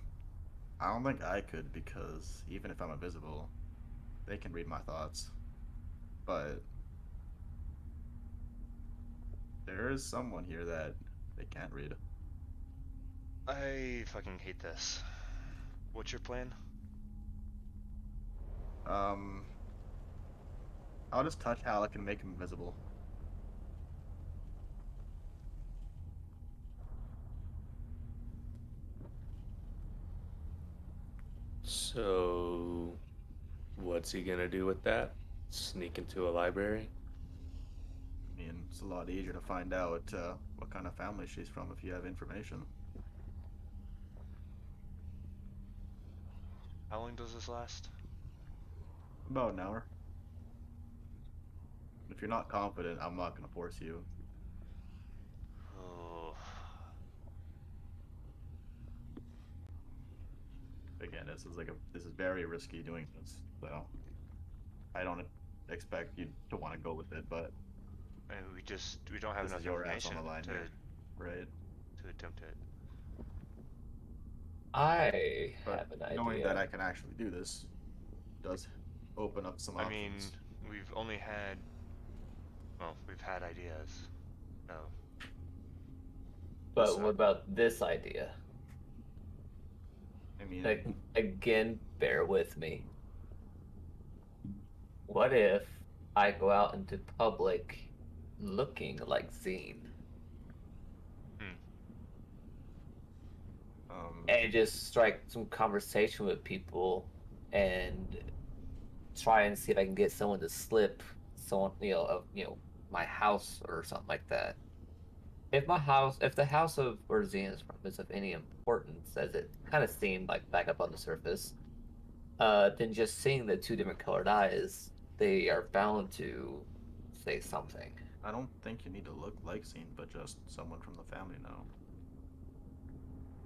I don't think I could because even if I'm invisible, they can read my thoughts. But there is someone here that they can't read. I fucking hate this. What's your plan? I'll just touch Alec and make him invisible. So, what's he gonna do with that? Sneak into a library? I mean, it's a lot easier to find out what kind of family she's from if you have information. How long does this last? About an hour. If you're not confident, I'm not gonna force you. Oh. Again, this is very risky doing this, so I don't expect you to want to go with it, but I mean, we don't have this enough is your ass information on the line to here, right? to attempt it. I But have an knowing idea. that I can actually do this does open up some I mean, options. we've only had, well, we've had ideas. So, But So- what about this idea? I mean, Like, again, bear with me. What if I go out into public looking like Zine and just strike some conversation with people and try and see if I can get someone to slip someone, my house or something like that. If the house of where Zine is from is of any importance, as it kind of seemed like back up on the surface, then just seeing the two different colored eyes, they are bound to say something. I don't think you need to look like Scene, but just someone from the family now.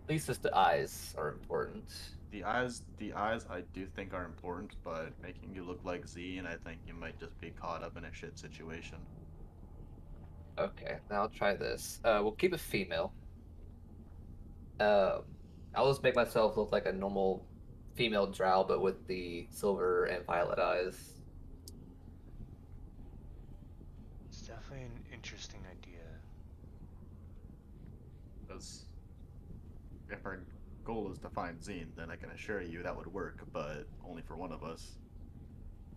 At least just the eyes are important. The eyes I do think are important, but making you look like Z, and I think you might just be caught up in a shit situation. Okay, now I'll try this. We'll keep it female. I'll just make myself look like a normal female drow, but with the silver and violet eyes. definitely an interesting idea. Because if our goal is to find Zine, then I can assure you that would work, but only for one of us.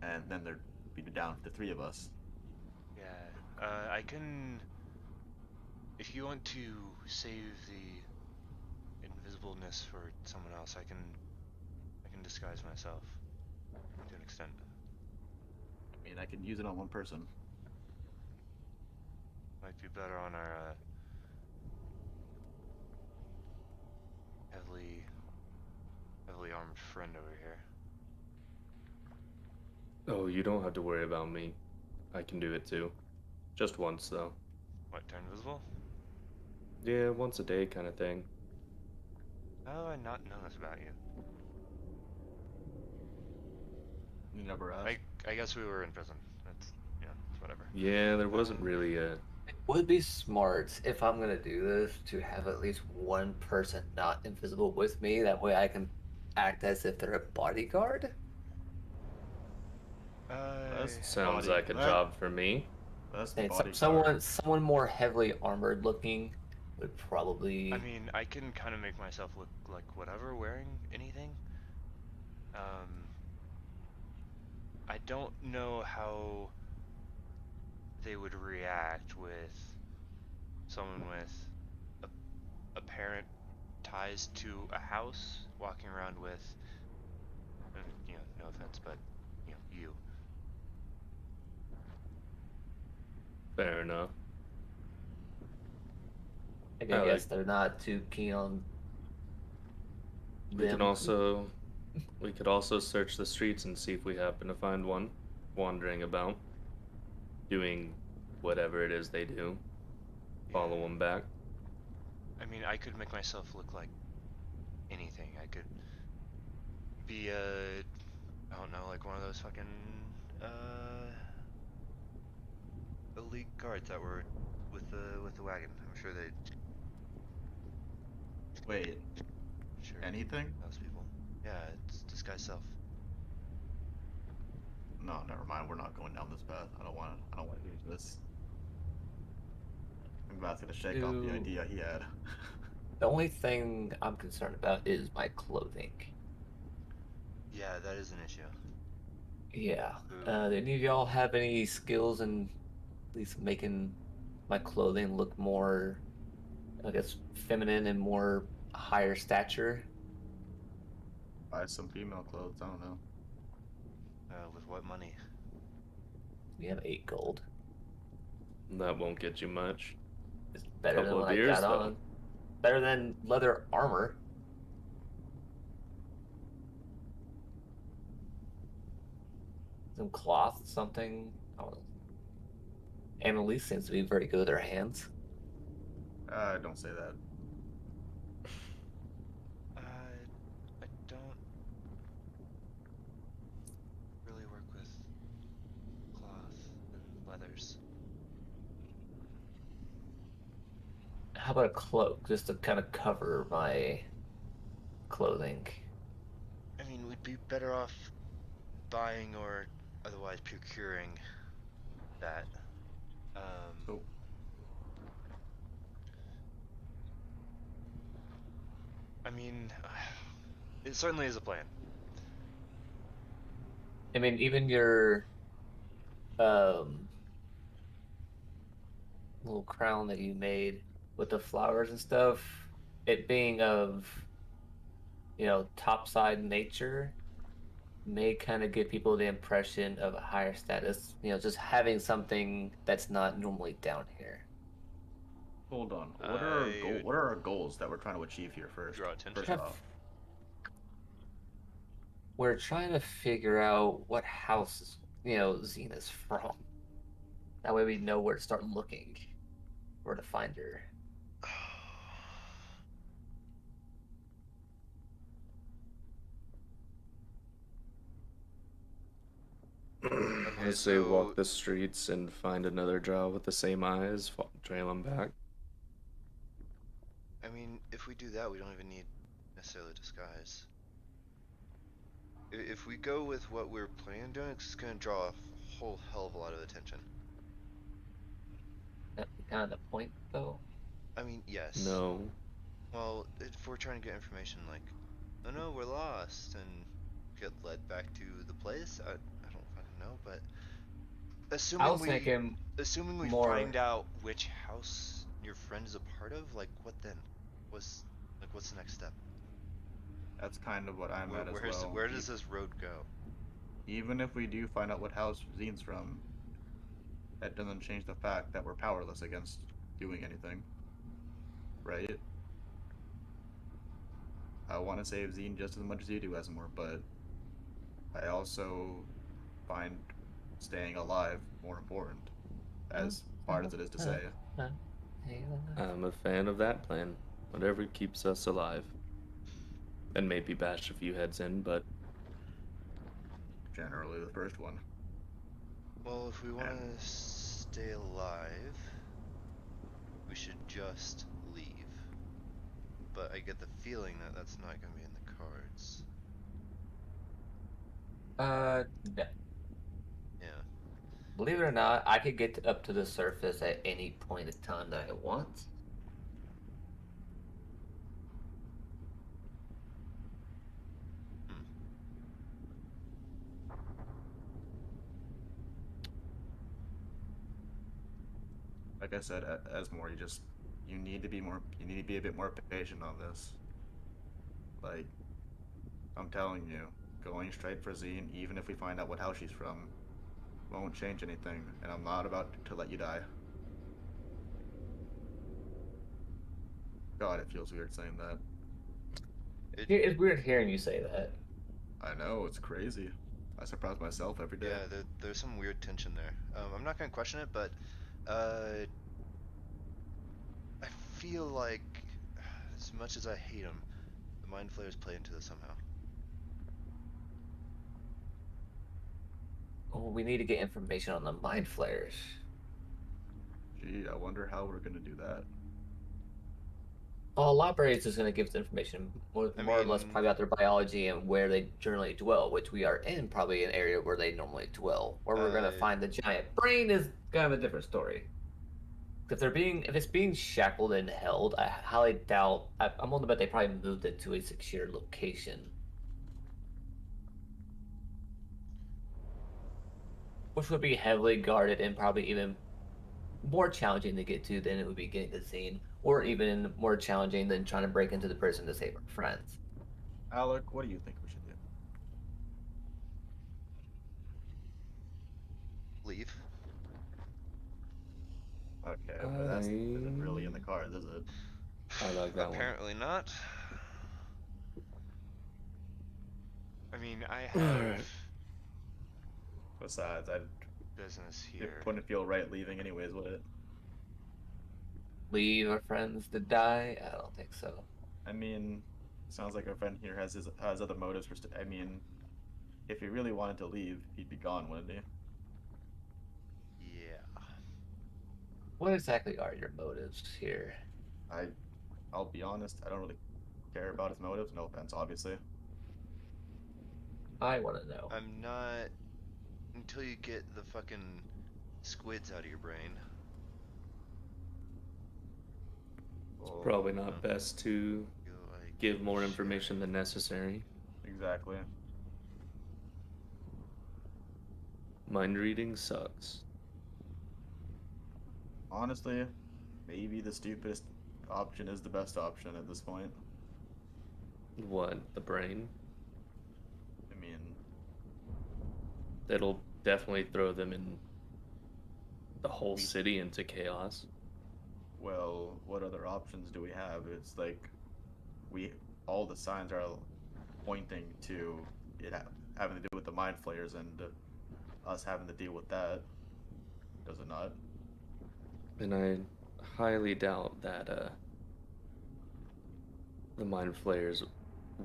And then there'd be down to the three of us. Yeah, I can. If you want to save the invisibleness for someone else, I can disguise myself to an extent. I mean, I can use it on one person. Might be better on our heavily armed friend over here. Oh, you don't have to worry about me. I can do it too. Just once, though. What, turn invisible? Yeah, once a day kind of thing. How have I not known this about you? You never asked. I guess we were in prison. It's it's whatever. Yeah, there wasn't really a... It would be smart if I'm gonna do this to have at least one person not invisible with me. That way I can act as if they're a bodyguard. That's Sounds body- like a that- job for me. That's And bodyguard. someone more heavily armored looking would probably. I mean, I can kind of make myself look like whatever, wearing anything. I don't know how they would react with someone with apparent ties to a house walking around with, no offense, but you. Fair enough. I I guess like- they're not too keen on. We them. could also search the streets and see if we happen to find one wandering about, doing whatever it is they do. Follow them back. I mean, I could make myself look like anything. I could be I don't know, like one of those fucking elite guards that were with the wagon. I'm sure they. Wait, Sure. anything? Those people. Yeah, it's disguise self. No, never mind. We're not going down this path. I don't want to use this. I'm about to shake off the Do- idea he had. The only thing I'm concerned about is my clothing. Yeah, that is an issue. Yeah. Ooh. Do any of y'all have any skills in at least making my clothing look more, I guess, feminine and more higher stature? Buy some female clothes. I don't know. With what money? We have 8 gold. That won't get you much. It's better than Couple of what beers, I got though. on. Better than leather armor. Some cloth, something. I don't know. Annalise seems to be very good with her hands. Don't say that. I don't really work with cloth and leathers. How about a cloak, just to kind of cover my clothing? I mean, we'd be better off buying or otherwise procuring that. So, I mean, it certainly is a plan. I mean, even your little crown that you made with the flowers and stuff, it being of, topside nature, may kind of give people the impression of a higher status. Just having something that's not normally down here. hold on. What are I what are our goals that we're trying to achieve here first? Draw attention. First off, We're trying to figure out what house, Zena's from. That way we know where to start looking, where to find her. I say walk the streets and find another drow with the same eyes, trail them back. I mean, if we do that, we don't even need necessarily disguise. If we go with what we're planning on doing, it's just gonna draw a whole hell of a lot of attention. kind of the point, though? I mean, yes. No. Well, if we're trying to get information like, oh no, we're lost, and get led back to the place, I don't fucking know, but I assuming was thinking assuming we more. find out which house your friend is a part of, like, what then? What's the next step? That's kind of what I'm at as well. Where does this road go? Even if we do find out what house Zine's from, that doesn't change the fact that we're powerless against doing anything. Right? I want to save Zine just as much as you do, Esmore, but I also find staying alive more important, as hard as it is to say. I'm a fan of that plan. Whatever keeps us alive. And maybe bash a few heads in, but Generally the first one. Well, if we want to stay alive, we should just leave. But I get the feeling that that's not going to be in the cards. No. Yeah. Believe it or not, I could get up to the surface at any point in time that I want. Like I said, Esmore, you need to be a bit more patient on this. Like, I'm telling you, going straight for Zine, even if we find out what house she's from, won't change anything, and I'm not about to let you die. God, it feels weird saying that. It's weird hearing you say that. I know, it's crazy. I surprise myself every day. Yeah, there's some weird tension there. I'm not gonna question it, but I feel like, as much as I hate them, the Mind Flayers play into this somehow. Oh, we need to get information on the mind flayers. Gee, I wonder how we're gonna do that. Well, library is just going to give us information more or less probably about their biology and where they generally dwell, which we are in probably an area where they normally dwell. Where we're going to find the giant brain is kind of a different story. If it's being shackled and held, I highly doubt. I'm willing to bet they probably moved it to a secure location, which would be heavily guarded and probably even more challenging to get to than it would be getting to Zine, or even more challenging than trying to break into the prison to save our friends. Alec, what do you think we should do? Leave. Okay, but that isn't really in the cards, is it? I like that Apparently one. not. I mean, I have Besides, business here. it wouldn't feel right leaving anyways, would it? Leave our friends to die? I don't think so. I mean, sounds like our friend here has other motives for. I mean, if he really wanted to leave, he'd be gone, wouldn't he? Yeah. What exactly are your motives here? I'll be honest, I don't really care about his motives. No offense, obviously. I want to know. I'm not until you get the fucking squids out of your brain. It's probably not best to give more information than necessary. Exactly. Mind reading sucks. Honestly, maybe the stupidest option is the best option at this point. What? The brain? I mean, It'll definitely throw them in the whole city into chaos. well, what other options do we have? It's like all the signs are pointing to it having to do with the mind flayers and us having to deal with that. Does it not? And I highly doubt that the mind flayers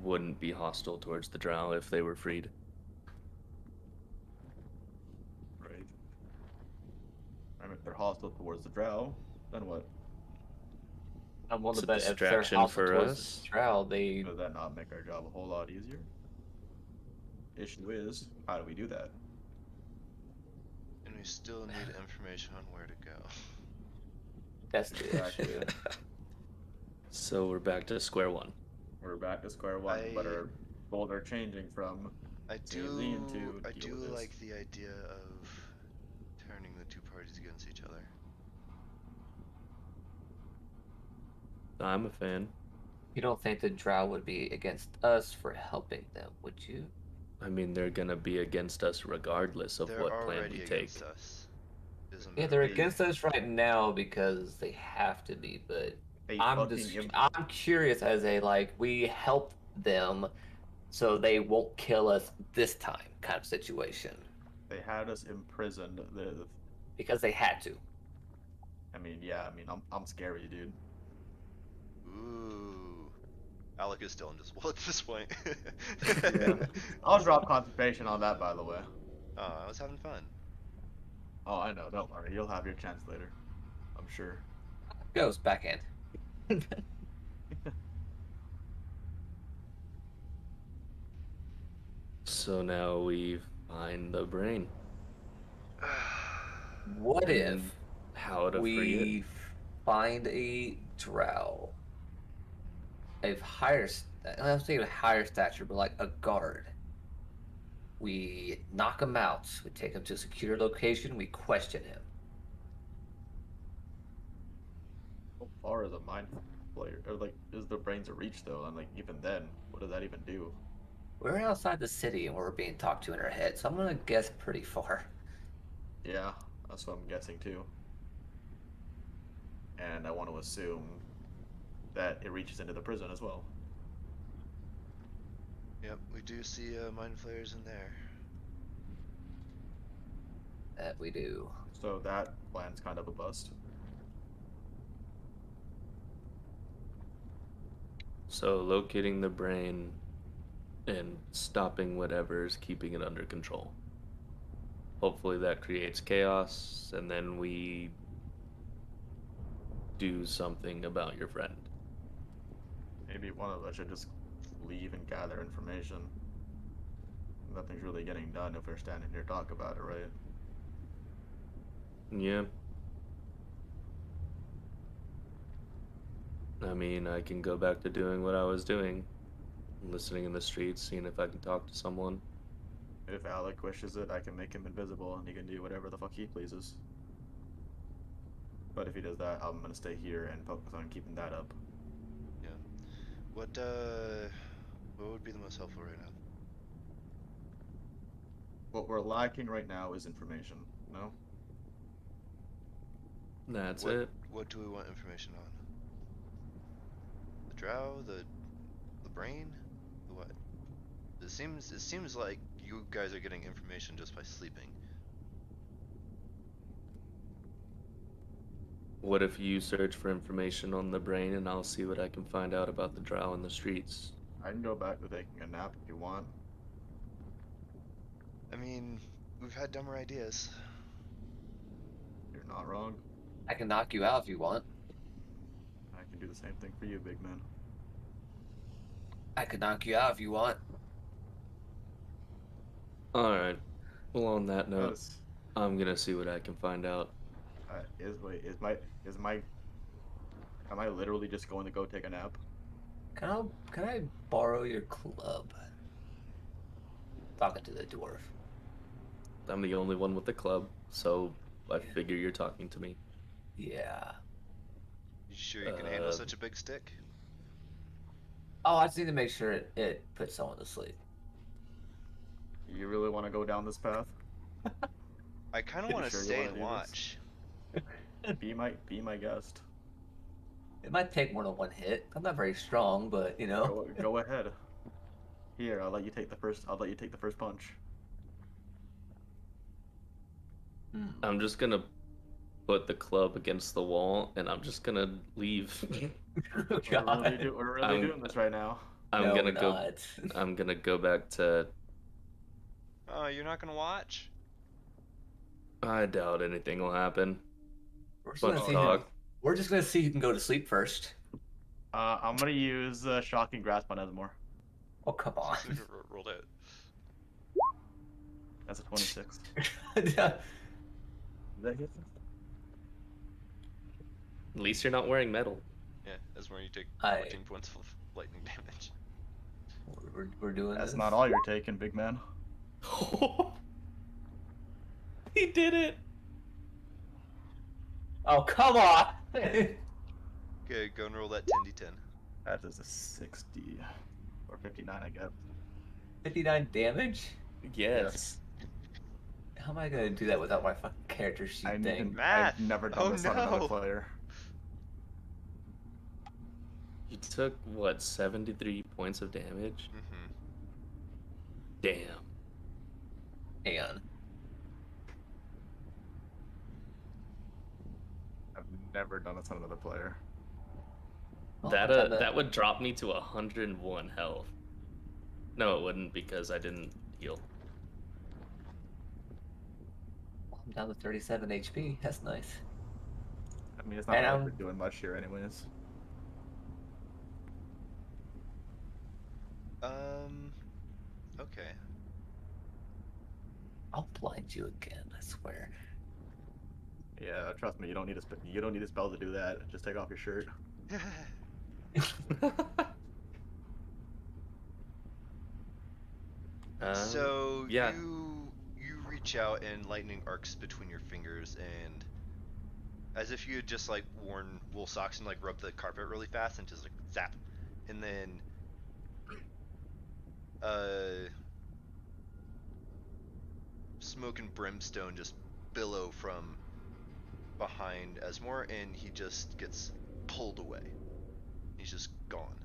wouldn't be hostile towards the drow if they were freed. Right. I mean, if they're hostile towards the drow, then what? I'm willing It's to a bet if they're distraction hostile for towards us. the drow, they Does that not make our job a whole lot easier? Issue is, how do we do that? And we still need information on where to go. That's the Exactly. issue. So we're back to square one. We're back to square one, but our goals are changing from I C&Z into I deal do with this. like the idea of turning the two parties against each other. I'm a fan. You don't think the Drow would be against us for helping them, would you? I mean, they're gonna be against us regardless of They're what plan already we take. against us. Isn't Yeah, it they're already? against us right now because they have to be, but They I'm fucking just I'm curious as a like we help them so they won't kill us this time kind of situation. they had us imprisoned. Because they had to. I mean, yeah. I mean, I'm scary, dude. Ooh. Alec is still invisible at this point. Yeah. I'll drop concentration on that, by the way. Oh, I was having fun. Oh, I know. Don't worry. You'll have your chance later. I'm sure. Goes backhand. So now we find the brain. What And if how to free it? we find a Drow of higher, I don't say a higher stature, but like a guard. We knock him out. We take him to a secure location. We question him. How far is a mind player? Or like, is the brains a reach though? And like, even then, what does that even do? We're outside the city and we're being talked to in our head, so I'm gonna guess pretty far. Yeah, that's what I'm guessing too. And I want to assume that it reaches into the prison as well. Yep, we do see mind flayers in there. That we do. So that plan's kind of a bust. So locating the brain and stopping whatever's keeping it under control. Hopefully that creates chaos, and then we do something about your friend. Maybe one of us should just leave and gather information. Nothing's really getting done if we're standing here talk about it, right? Yeah. I mean, I can go back to doing what I was doing. Listening in the streets, seeing if I can talk to someone. If Alec wishes it, I can make him invisible and he can do whatever the fuck he pleases. But if he does that, I'm gonna stay here and focus on keeping that up. Yeah. What would be the most helpful right now? What we're lacking right now is information, no? That's What it. What do we want information on? The drow, the brain, the what? It seems like you guys are getting information just by sleeping. What if you search for information on the brain and I'll see what I can find out about the drow in the streets? I can go back to taking a nap if you want. I mean, we've had dumber ideas. You're not wrong. I can knock you out if you want. I can do the same thing for you, big man. I could knock you out if you want. Alright. Well, on that note, Yes. I'm gonna see what I can find out. Am I literally just going to go take a nap? Can I borrow your club? Talking to the dwarf. I'm the only one with the club, so I figure you're talking to me. Yeah. You sure you can handle such a big stick? Oh, I just need to make sure it puts someone to sleep. You really want to go down this path? I kind of You want to sure you stay wanna and do this? watch. Be my guest. It might take more than one hit. I'm not very strong, but you know. Go ahead. Here, I'll let you take the first punch. I'm just gonna put the club against the wall and I'm just gonna leave. Oh, God. We're really doing this right now. I'm No, gonna we're go not. I'm gonna go back to Oh, you're not gonna watch? I doubt anything will happen. We're just Bunch gonna of see talk. We're just gonna see who can go to sleep first. I'm gonna use shocking grasp on Esmore. Oh, come on. Rolled it. That's a 26. At least you're not wearing metal. Yeah, Esmore, you take I- 14 points of lightning damage. We're doing That's this. not all you're taking, big man. He did it. Oh, come on! Okay, go and roll that 10d10. That is a 60 or 59, I guess. 59 damage? Yes. How am I gonna do that without my fucking character sheet I thing? need, Math! I've never done Oh, this on another no. player. You took what, 73 points of damage? Mm-hmm. Damn. Hang on. I've never done this on another player. Well, That I'm kinda- that would drop me to 101 health. No, it wouldn't because I didn't heal. I'm down to 37 HP. That's nice. I mean, it's not And, like we're doing much here anyways. Okay. I'll blind you again, I swear. Yeah, trust me, you don't need a spell to do that. Just take off your shirt. So yeah. you reach out and lightning arcs between your fingers, and as if you had just like worn wool socks and like rubbed the carpet really fast and just like zap, and then smoke and brimstone just billow from behind Esmore, and he just gets pulled away. He's just gone.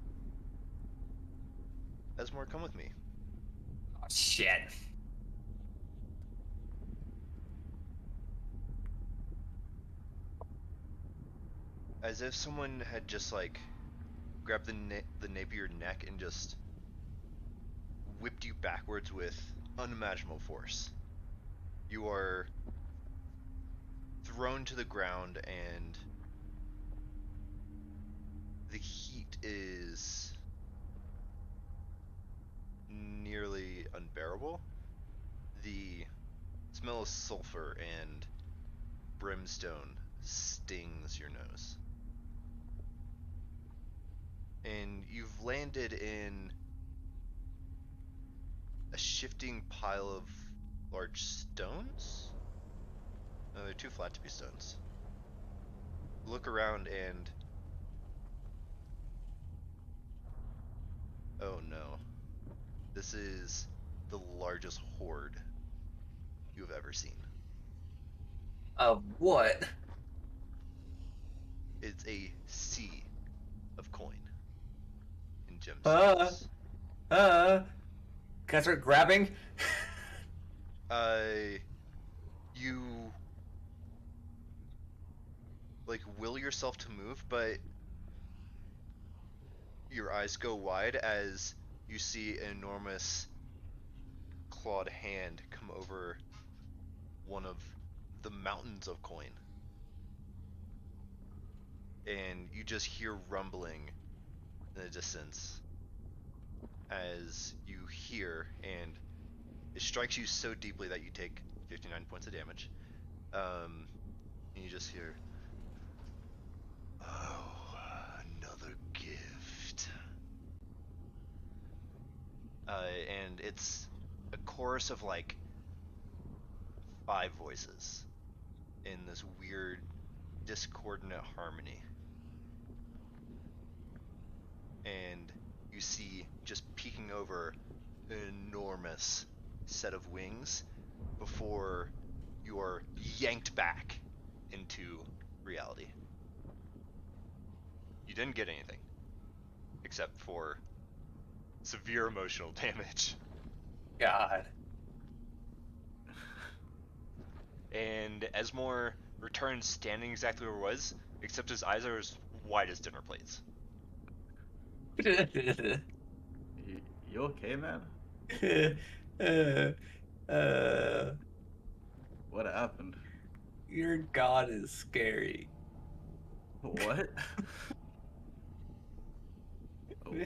Esmore, come with me. Oh, shit. As if someone had just like grabbed the nape of your neck and just whipped you backwards with unimaginable force. You are thrown to the ground, and the heat is nearly unbearable. The smell of sulfur and brimstone stings your nose. And you've landed in a shifting pile of large stones? No, they're too flat to be stones. Look around and... oh no. This is the largest horde you have ever seen. Of what? It's a sea of coin and gemstones. Can I start grabbing? You like will yourself to move, but your eyes go wide as you see an enormous clawed hand come over one of the mountains of coin. And you just hear rumbling in the distance as you hear, and it strikes you so deeply that you take 59 points of damage. And you just hear, "Oh, another gift." And it's a chorus of like 5 voices in this weird discordant harmony. And you see, just peeking over, an enormous set of wings before you are yanked back into reality. You didn't get anything except for severe emotional damage. God. And Esmore returns standing exactly where he was, except his eyes are as wide as dinner plates. You okay, man? What happened? Your god is scary. What?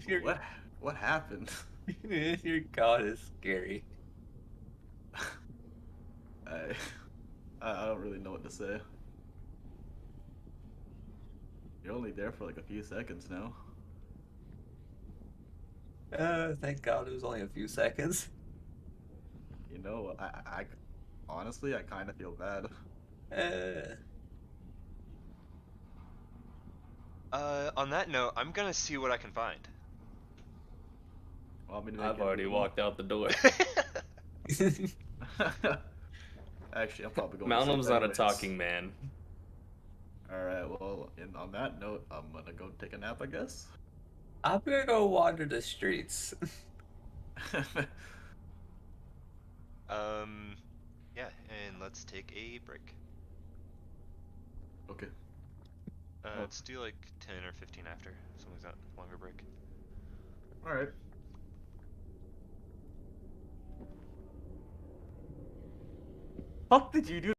Your- What happened? Your god is scary. I don't really know what to say. You're only there for like a few seconds now. Thank God it was only a few seconds. You know, I honestly, I kind of feel bad. On that note, I'm gonna see what I can find. Want me to make I've you a already move? walked out the door. Actually, I'm probably going to sleep Malcolm's not a anyways. talking man. Alright, well, on that note, I'm gonna go take a nap, I guess. I'm gonna go wander the streets. Yeah, and let's take a break. Okay. Let's do like 10 or 15 after, something like that. Longer break. Alright. Fuck did you do?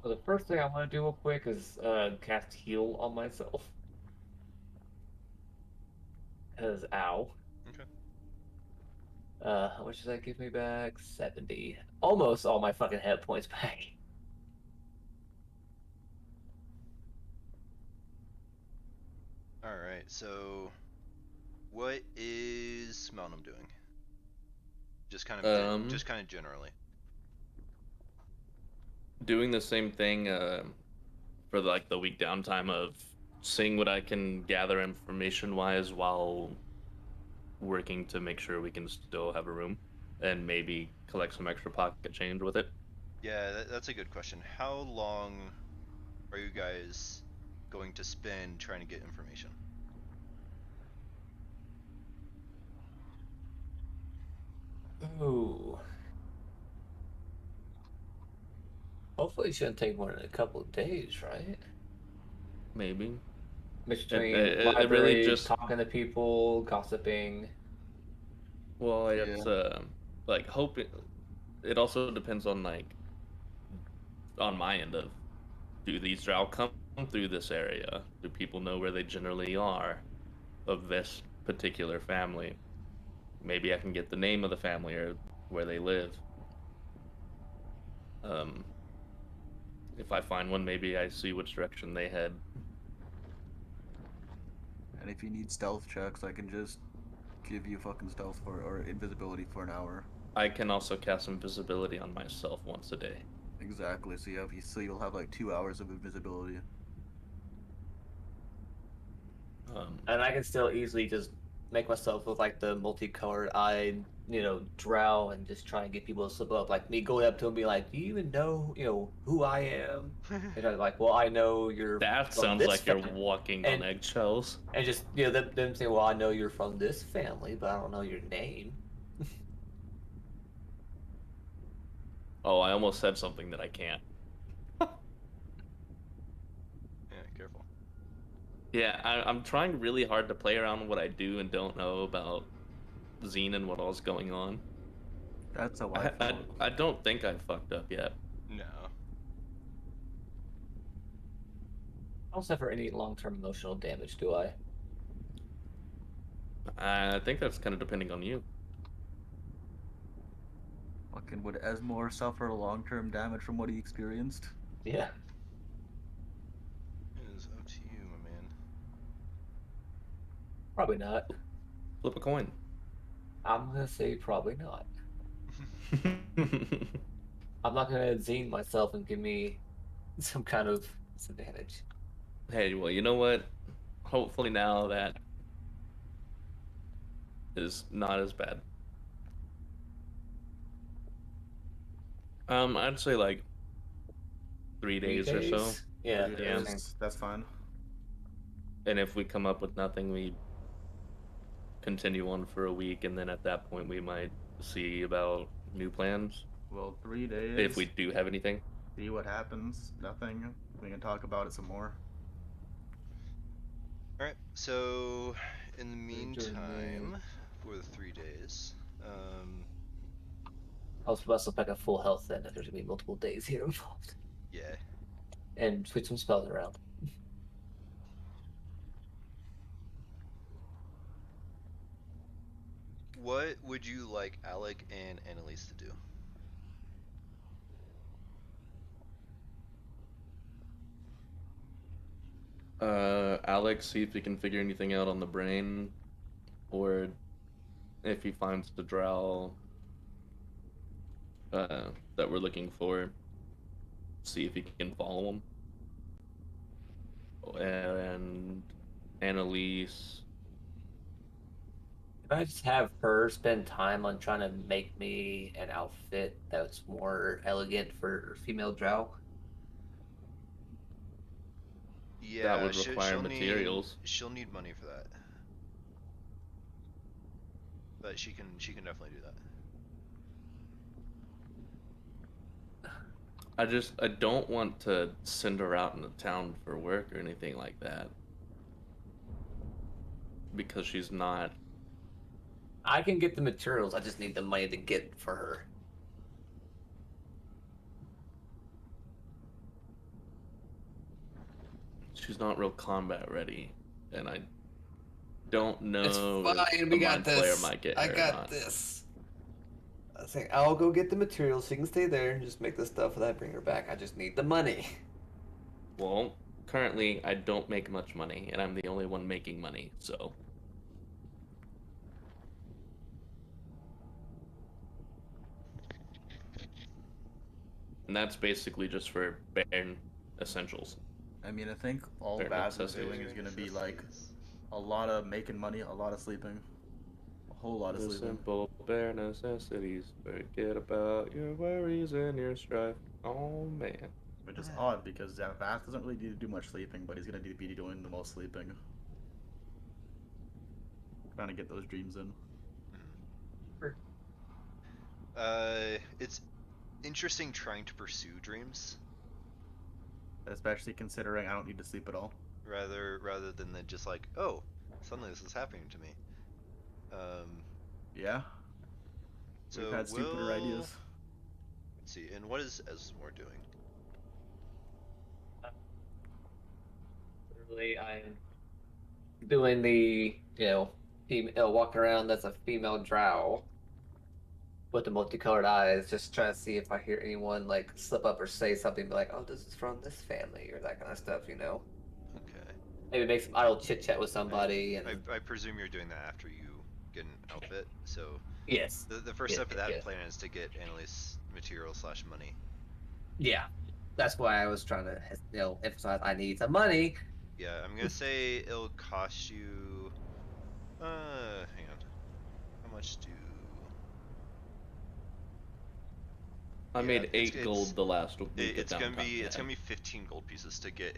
Well, the first thing I want to do real quick is cast heal on myself. Cause ow. Okay. How much does that give me back? 70. Almost all my fucking hit points back. All right. So, what is Melnum doing? Just kind of generally. Doing the same thing for like the week downtime of seeing what I can gather information wise while working to make sure we can still have a room and maybe collect some extra pocket change with it. Yeah, that's a good question. How long are you guys going to spend trying to get information? Ooh. Hopefully it shouldn't take more than a couple of days, right? Maybe. Between It library, really just talking to people, gossiping. well, Yeah. it's like hoping. It also depends on like on my end of do these drow come through this area? Do people know where they generally are of this particular family? Maybe I can get the name of the family or where they live. Um, if I find one, maybe I see which direction they head. And if you need stealth checks, I can just give you fucking stealth for or invisibility for an hour. I can also cast invisibility on myself once a day. Exactly. So you'll have like 2 hours of invisibility. And I can still easily just make myself look like the multicolored eyed, drow and just try and get people to slip up. Like me going up to them and be like, do you even know, who I am? And I'm like, well, I know you're That from sounds this like you're family. walking on eggshells. And just, them saying, well, I know you're from this family, but I don't know your name. Oh, I almost said something that I can't. Yeah, careful. Yeah, I'm trying really hard to play around with what I do and don't know about Zine and what all's going on. That's how I felt. I don't think I fucked up yet. No. I don't suffer any long-term emotional damage, do I? I think that's kind of depending on you. Fucking would Esmore suffer long-term damage from what he experienced? Yeah. It is up to you, my man. Probably not. Flip a coin. I'm going to say probably not. I'm not going to zine myself and give me some kind of disadvantage. Hey, well, you know what? Hopefully now that is not as bad. I'd say like 3 days or so. Yeah, Yeah. That's fine. And if we come up with nothing, we continue on for a week, and then at that point we might see about new plans. Well, 3 days. If we do have anything. See what happens. Nothing. We can talk about it some more. Alright, so in the meantime, for the 3 days, I was supposed to look like a full health then if there's gonna be multiple days here involved. yeah. And switch some spells around. What would you like Alec and Annalise to do? Alex, see if he can figure anything out on the brain, or if he finds the drow that we're looking for, see if he can follow him. And Annalise, If I just have her spend time on trying to make me an outfit that's more elegant for female drow. Yeah, that would require materials. She'll need money for that. But she can definitely do that. I don't want to send her out into town for work or anything like that. Because she's not. I can get the materials, I just need the money to get for her. she's not real combat ready, and I don't know It's fine. if We a got mind player this. might get I her or got not. this. I was saying I'll go get the materials. She can stay there and just make the stuff that I bring her back. I just need the money. Well, currently I don't make much money, and I'm the only one making money, so. And that's basically just for bare essentials. I mean, I think all Bare Baz is necessities. doing is going to be like Necessities. a lot of making money, a lot of sleeping, a whole lot of The sleeping. simple bare necessities. Forget about your worries and your strife. Oh man. Which is odd because Vaz doesn't really need to do much sleeping, but he's going to be doing the most sleeping. Trying to get those dreams in. It's interesting trying to pursue dreams Especially considering I don't need to sleep at all. rather than just like, oh, suddenly this is happening to me. Yeah, So we've had stupider ideas. Let's see, and what is Esmore doing? Literally, I'm doing the, female walking around as a female drow with the multicolored eyes, just trying to see if I hear anyone like slip up or say something, be like, "Oh, this is from this family," or that kind of stuff, Okay. Maybe make some idle chit chat with somebody, and I presume you're doing that after you get an outfit. So yes, the first yeah, step of that yeah, plan is to get Annalise material / money. yeah. That's why I was trying to, emphasize I need some money. Yeah, I'm gonna say it'll cost you. Hang on. How much do? I Yeah, made 8 gold the last week of It's gonna downtime. it's gonna be 15 gold pieces to get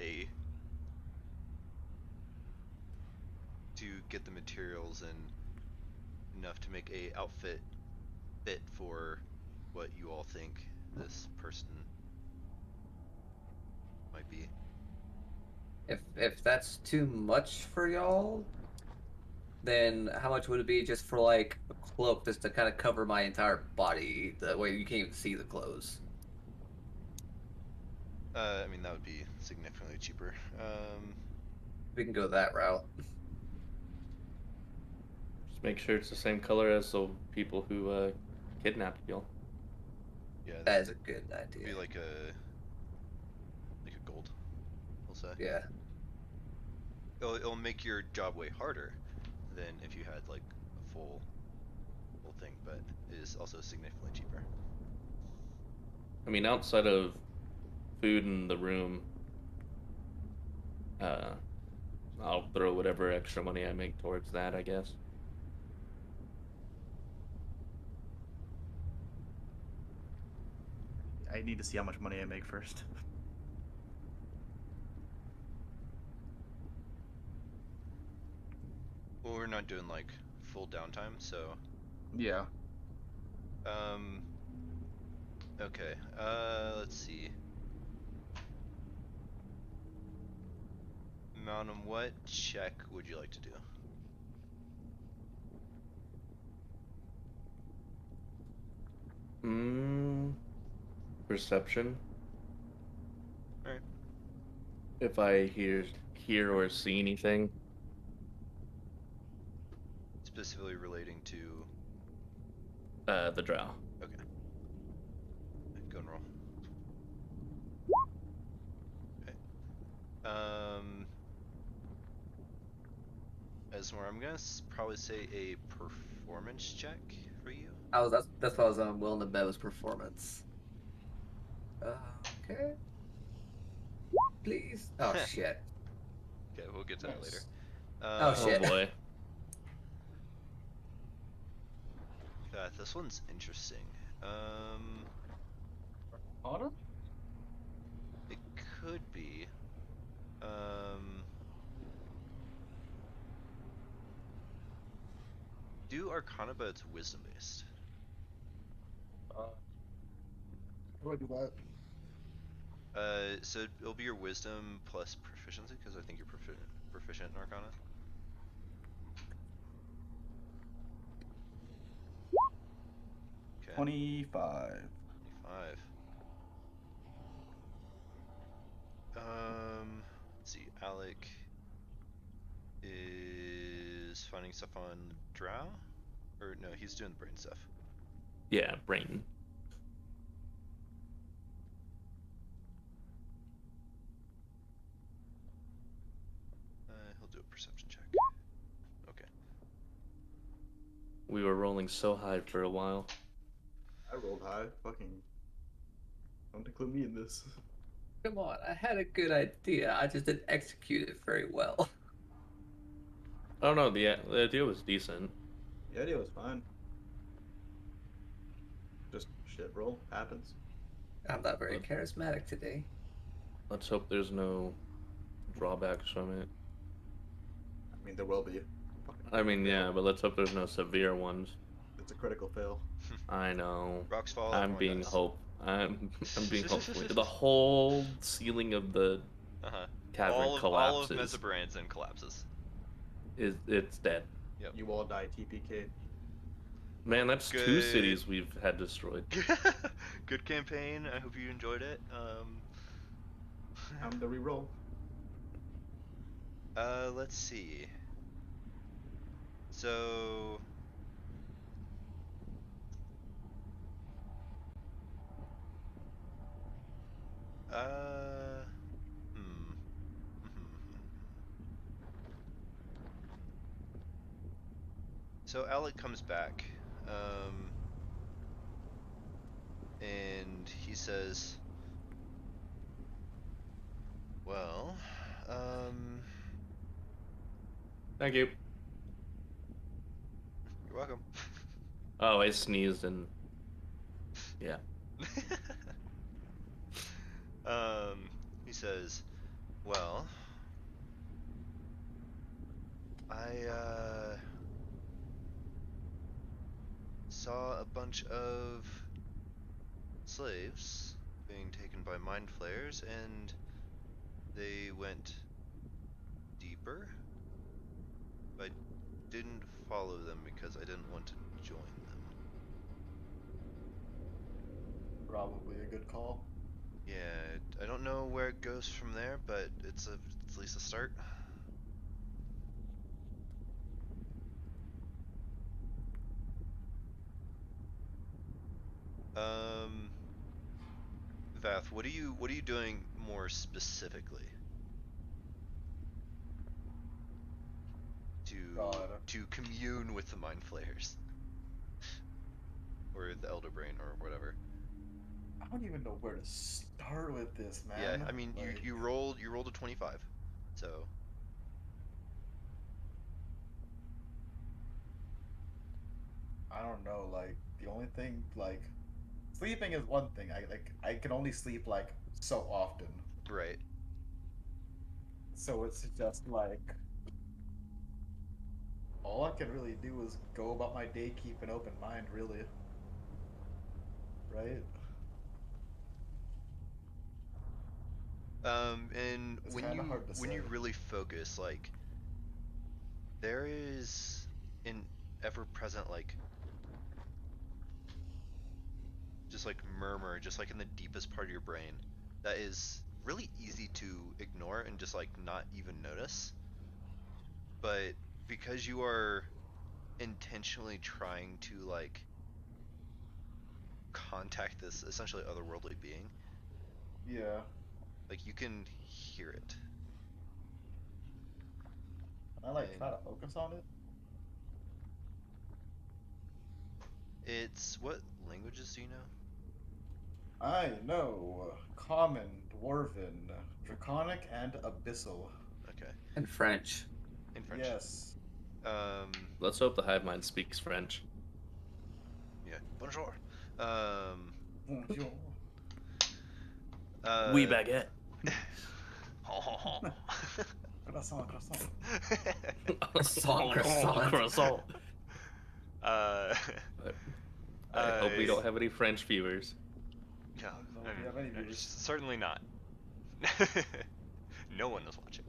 the materials and enough to make a outfit fit for what you all think this person might be. If that's too much for y'all, then how much would it be just for like a cloak just to kind of cover my entire body? That way you can't even see the clothes. I mean that would be significantly cheaper. We can go that route. Just make sure it's the same color as the people who kidnapped you. Yeah, That is a good that'd be idea. like a gold, we'll say. Yeah. It'll make your job way harder than if you had like a full thing, but it is also significantly cheaper. I mean, outside of food in the room, I'll throw whatever extra money I make towards that, I guess. I need to see how much money I make first. Well, we're not doing like full downtime, so Yeah. okay. Let's see. Mountain, what check would you like to do? Perception. Alright. If I hear or see anything. Specifically relating to The drow. okay. Go and roll. Okay. Esmore, I'm gonna probably say a performance check for you. That's what I was willing to bet was performance. Okay. Please. Oh shit. Okay, we'll get to that later. Oh, shit. Oh boy. God, this one's interesting. Autumn? It could be. Do Arcana, but it's wisdom based. How do I do that? So it'll be your wisdom plus proficiency, because I think you're proficient in Arcana. Okay. 25. 25. Let's see, Alex. finding stuff on Drow? Or no, he's doing the brain stuff. Yeah, brain. He'll do a perception check. Okay. We were rolling so high for a while. I rolled high. Fucking. Don't include me in this. Come on, I had a good idea. I just didn't execute it very well. I don't know, the idea was decent. The idea was fine. Just shit roll happens. I'm not very charismatic today. Let's hope there's no drawbacks from it. I mean, there will be. I mean, yeah, but let's hope there's no severe ones. It's a critical fail. I know. Rocks fall. I'm everyone being dies. I'm being hopeful. The whole ceiling of the cavern All of collapses. Mesobranson collapses. It's dead. Yep. You all die TPK. Man, that's two Good. cities we've had destroyed. Good campaign. I hope you enjoyed it. Time to reroll. Let's see. So. So Alec comes back, and he says, well, Thank you. you're welcome. Oh, I sneezed and yeah. He says, well, I saw a bunch of slaves being taken by mind flayers, and they went deeper. I didn't follow them because I didn't want to join them. Probably a good call. Yeah, I don't know where it goes from there, but it's at least a start. Vath, what are you doing more specifically to commune with the mind flayers? Or the elder brain or whatever? I don't even know where to start with this, man. Yeah, I mean, like, you rolled a 25, so. I don't know. Like the only thing, like, sleeping is one thing. I can only sleep like so often. Right. So it's just like all I can really do is go about my day, keep an open mind, really. Right? And It's when kinda hard to you say. really focus, like, there is an ever-present, like, just like murmur, just like in the deepest part of your brain, that is really easy to ignore and just like not even notice. But because you are intentionally trying to like contact this essentially otherworldly being, Yeah. like you can hear it. I like try to focus on it. It's what languages do you know? I know Common, Dwarven, Draconic, and Abyssal. Okay. In French. In French. Yes. Let's hope the hive mind speaks French. Yeah. Bonjour. Bonjour. Oui baguette. Croissant, croissant. Croissant, croissant. Croissant. Uh, I hope we don't have any French viewers. No, No, we have any viewers. certainly not. No one is watching.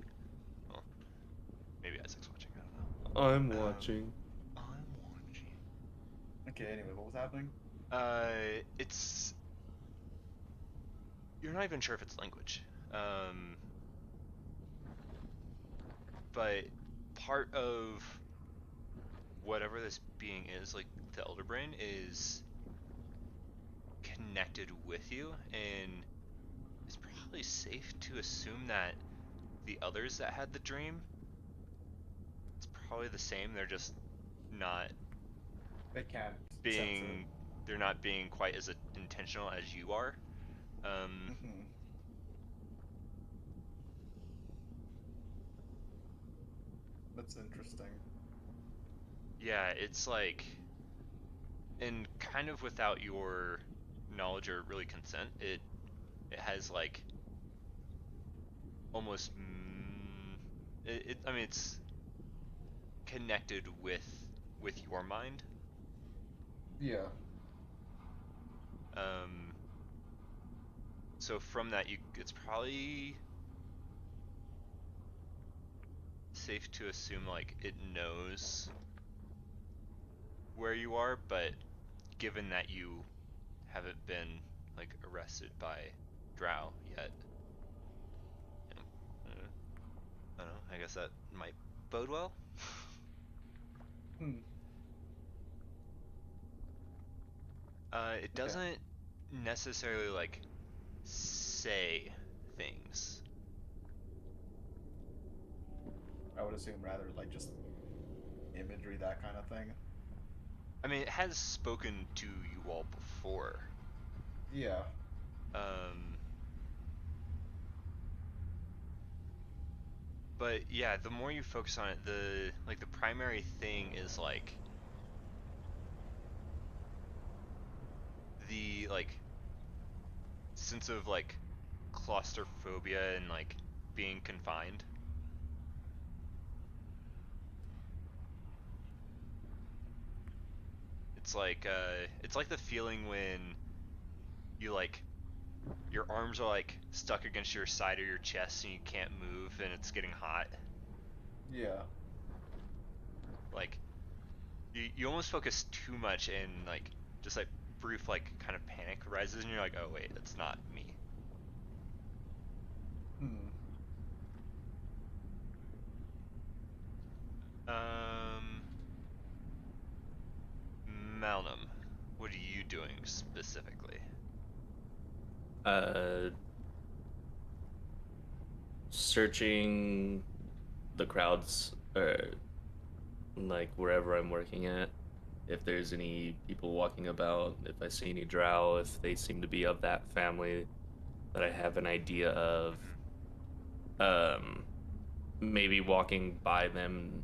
Well, maybe Isaac's watching. I don't know. I'm watching. I'm watching. Okay, anyway, what was happening? It's you're not even sure if it's language. But part of whatever this being is, like the Elder Brain, is connected with you, and it's probably safe to assume that the others that had the dream, it's probably the same. They're just not They can't sense being, they're not being quite as intentional as you are. it. That's interesting. Yeah, it's like, and kind of without your knowledge or really consent, it has like almost I mean, it's connected with your mind. Yeah. So from that, it's probably safe to assume like it knows where you are, but given that you haven't been like arrested by Drow yet, you know, I don't know. I guess that might bode well. It doesn't necessarily like say things. I would assume rather like just imagery, that kind of thing. I mean, it has spoken to you all before. Yeah. But yeah, the more you focus on it, the primary thing is like the sense of like claustrophobia and like being confined. It's like the feeling when you like your arms are like stuck against your side or your chest and you can't move and it's getting hot. Yeah. Like you almost focus too much and like just like brief like kind of panic rises and you're like, oh wait, that's not me. Malnum, what are you doing specifically? Searching the crowds, or like wherever I'm working at, if there's any people walking about, if I see any drow, if they seem to be of that family that I have an idea of. Maybe walking by them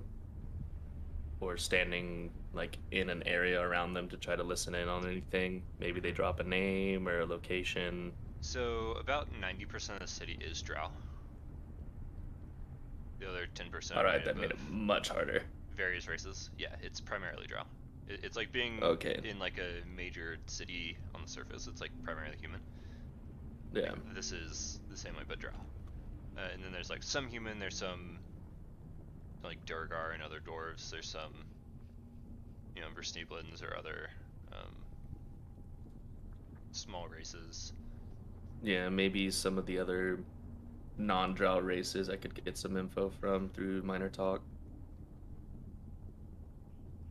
or standing like in an area around them to try to listen in on anything. Maybe they drop a name or a location. So about 90% of the city is drow. The other 10% All right, that made it much harder. Various races. Yeah, it's primarily drow. It's like being in like a major city on the surface. It's like primarily human. Yeah. Like, this is the same way, but drow. And then there's like some human. There's some like Durgar and other dwarves. There's some, you know, Versneeblins or other small races. Yeah, maybe some of the other non-drow races I could get some info from through minor talk.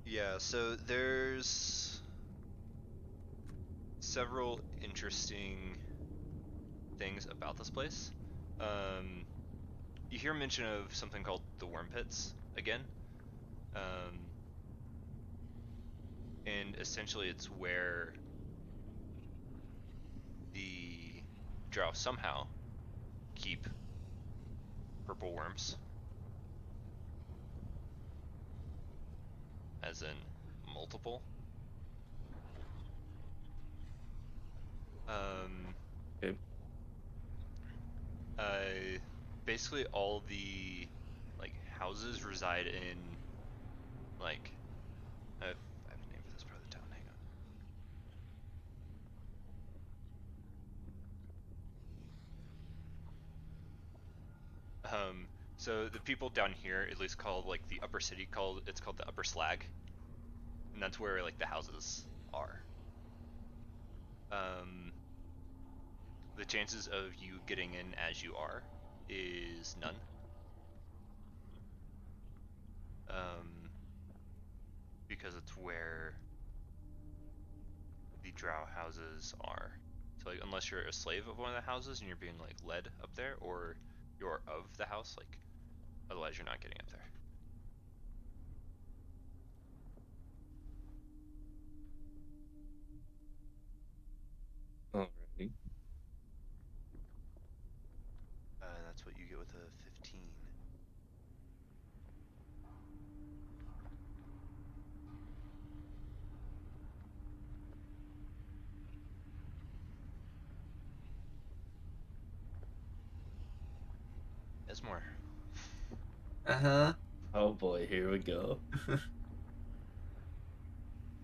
Yeah, so there's several interesting things about this place. You hear mention of something called the Worm Pits again. And essentially it's where the drow somehow keep purple worms. As in multiple. Okay. Basically all the like houses reside in like I have a name for this part of the town. Hang on. So the people down here, at least called like the upper city, it's called the Upper Slag, and that's where like the houses are. The chances of you getting in as you are is none. houses are. So like, unless you're a slave of one of the houses and you're being like led up there, or you're of the house, like, otherwise you're not getting up there. Alrighty. That's what you get with a 15. Esmore. Uh-huh. Oh boy, here we go.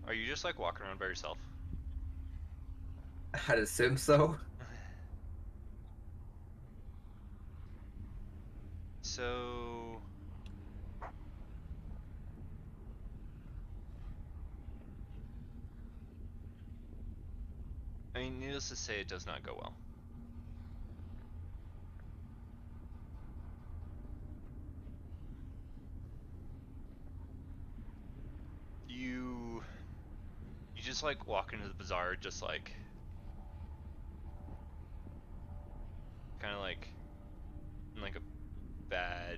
Are you just like walking around by yourself? I'd assume so. So I mean, needless to say, it does not go well. You just like walk into the bazaar, just like kind of like in like a bad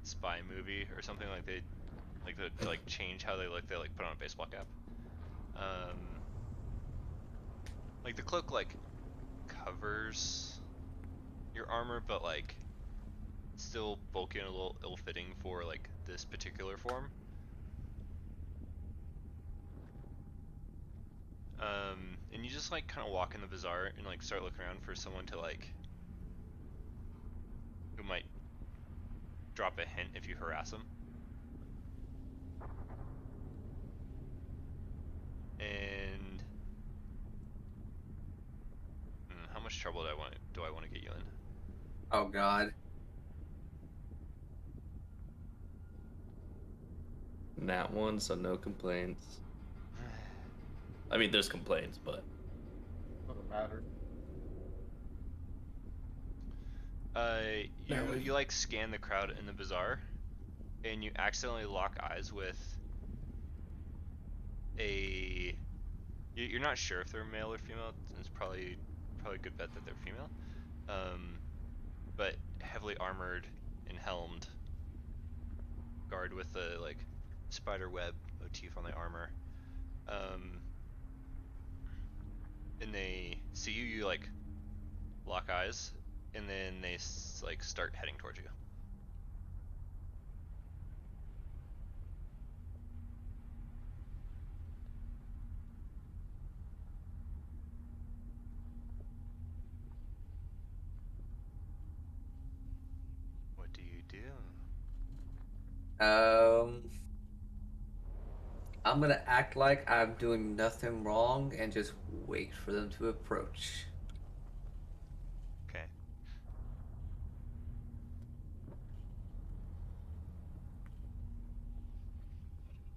spy movie or something. Like they like to like change how they look. They like put on a baseball cap. Like the cloak like covers your armor, but like still bulky and a little ill-fitting for like this particular form. And you just like kind of walk in the bazaar and like start looking around for someone to like who might drop a hint if you harass them. And how much trouble do I want to get you in? Oh God. Nat one, so no complaints. I mean, there's complaints, but Doesn't matter. You like scan the crowd in the bazaar, and you accidentally lock eyes with a. You're not sure if they're male or female. It's probably a good bet that they're female. But heavily armored and helmed guard with a like spider web motif on the armor. And they see you. You like lock eyes, and then they like start heading towards you. What do you do? I'm gonna act like I'm doing nothing wrong and just wait for them to approach. Okay.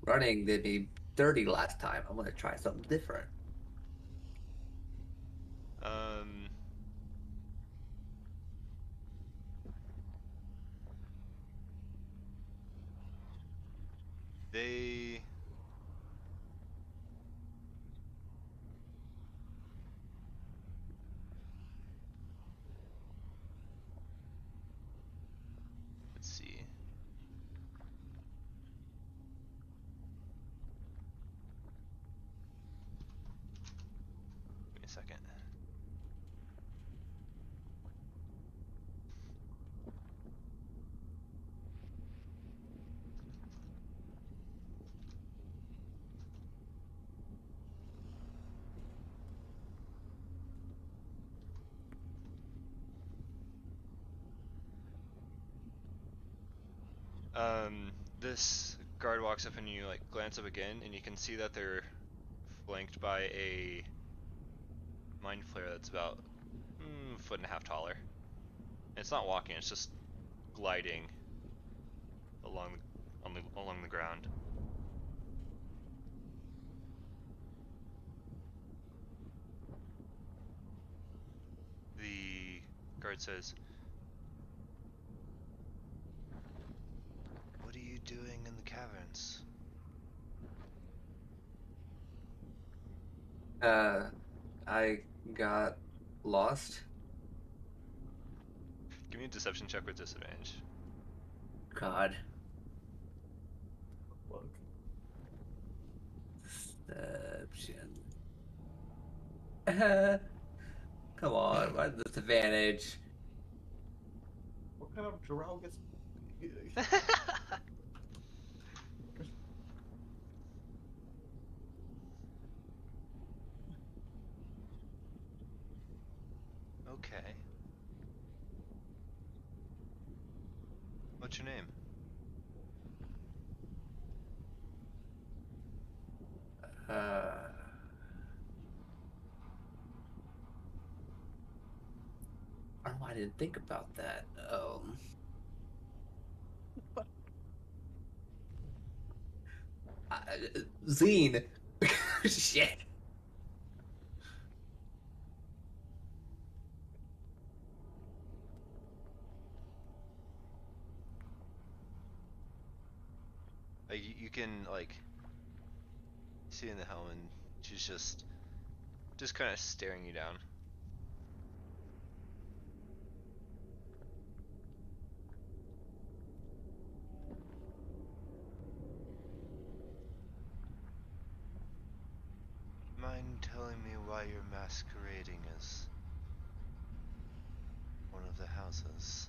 Running did me dirty last time. I'm gonna try something different. They let's see. Give me a second. This guard walks up and you like glance up again, and you can see that they're flanked by a mind flare that's about a foot and a half taller. And it's not walking; it's just gliding along along the ground. The guard says, "What are you doing in the caverns?" I got lost. Give me a deception check with disadvantage. God. Look. Deception. Come on, why disadvantage? What kind of drow gets? Okay. What's your name? Oh, I didn't think about that. Zine. Shit. Like you can like see in the helm, and she's just kind of staring you down. Mind telling me why you're masquerading as one of the houses?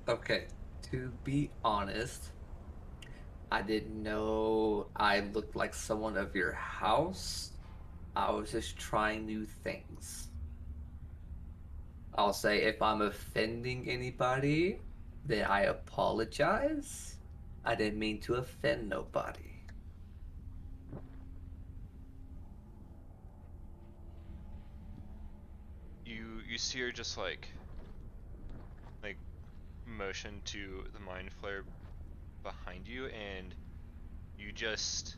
Okay. To be honest, I didn't know I looked like someone of your house. I was just trying new things. I'll say if I'm offending anybody, then I apologize. I didn't mean to offend nobody. You see her just like motion to the mind flare behind you, and you just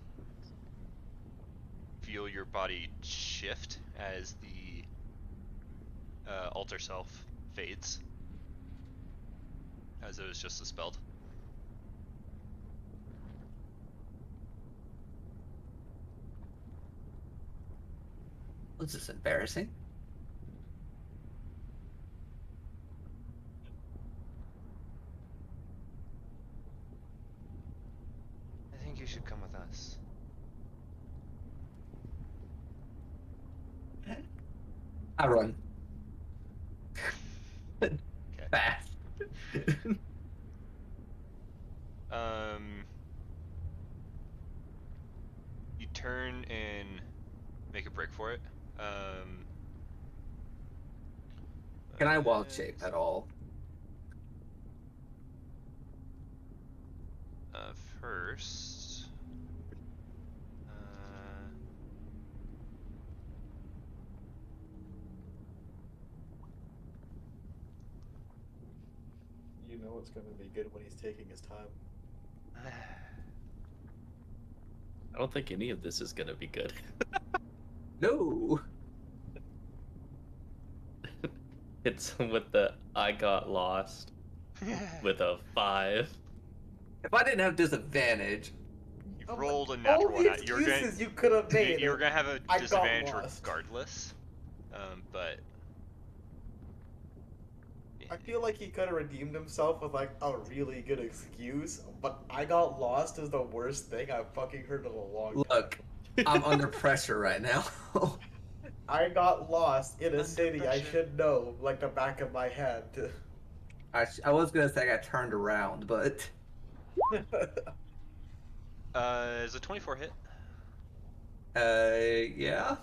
feel your body shift as the alter self fades, as it was just dispelled. Was this embarrassing? I think you should come with us. I run. Okay. Fast. You turn and make a break for it. Can I wild shape at all? First, You know it's gonna be good when he's taking his time. I don't think any of this is gonna be good. No. It's with the I got lost with a 5. If I didn't have disadvantage, You've rolled a natural All the one. excuses you could have made. You're gonna have a I got disadvantage lost. regardless. But I feel like he could have redeemed himself with like a really good excuse, but I got lost is the worst thing I've fucking heard in a long time. look, I'm under pressure right now. I got lost in a Under city I pressure. should know like the back of my head. I was gonna say I got turned around, but is a 24 hit? yeah.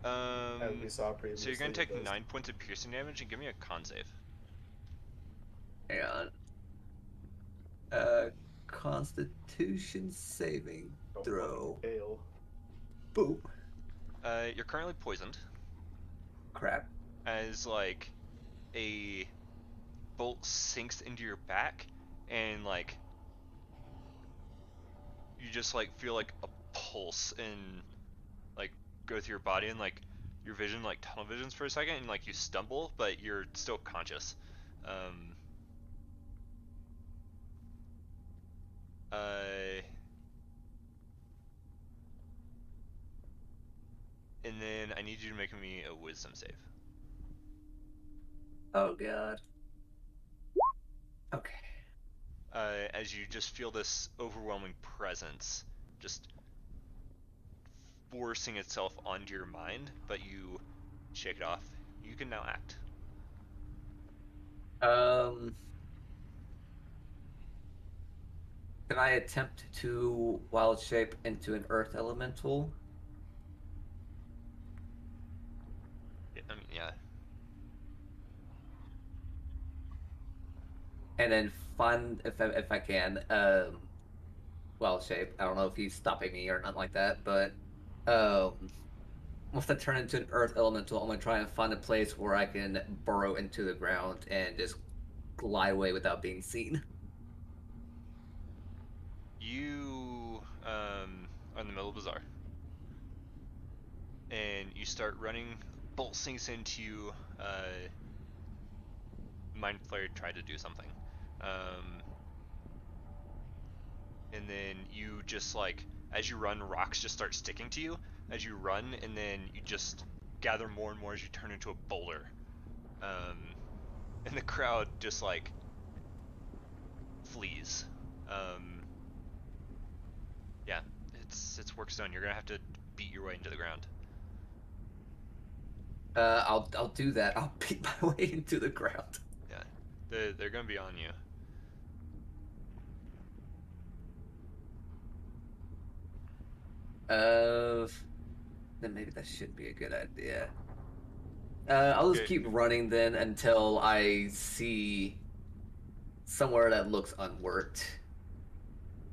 As we saw So previously. you're gonna take those- 9 points of piercing damage, and give me a con save. And Constitution saving Don't throw. fucking fail. Boom. You're currently poisoned, Crap. as like a bolt sinks into your back, and like you just like feel like a pulse and like go through your body, and like your vision like tunnel visions for a second, and like you stumble, but you're still conscious. Um, uh, and then I need you to make me a wisdom save. Oh god. Okay. As you just feel this overwhelming presence just forcing itself onto your mind, but you shake it off. You can now act. Um, can I attempt to wild shape into an earth elemental? I mean, yeah. And then find if I can wild shape. I don't know if he's stopping me or nothing like that, but once I turn into an earth elemental, I'm gonna try and find a place where I can burrow into the ground and just glide away without being seen. You are in the middle of the bazaar, and you start running. Bolt sinks into you. Mind Flayer tried to do something. Um, and then you just like, as you run, rocks just start sticking to you as you run, and then you just gather more and more as you turn into a boulder. And the crowd just like flees. Um, yeah, it's work's done. You're gonna have to beat your way into the ground. I'll do that. I'll beat my way into the ground. Yeah, they're gonna be on you. Then maybe that should be a good idea. I'll just Okay. keep running then until I see somewhere that looks unworked.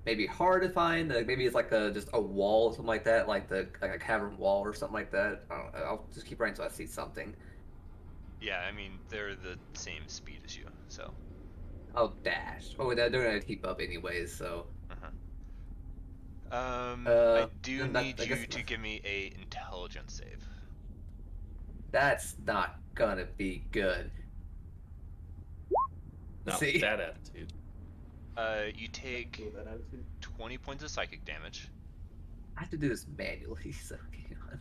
Maybe hard to find. Maybe it's like just a wall, or something like that, like a cavern wall or something like that. I don't know. I'll just keep running until I see something. Yeah, I mean they're the same speed as you, so. I'll dash. Oh, they're gonna keep up anyways. So, Uh-huh. I do then that need I guess you to give me a intelligence save. that's not gonna be good. Not See, with that attitude. You take 20 points of psychic damage. I have to do this manually. So, hang on.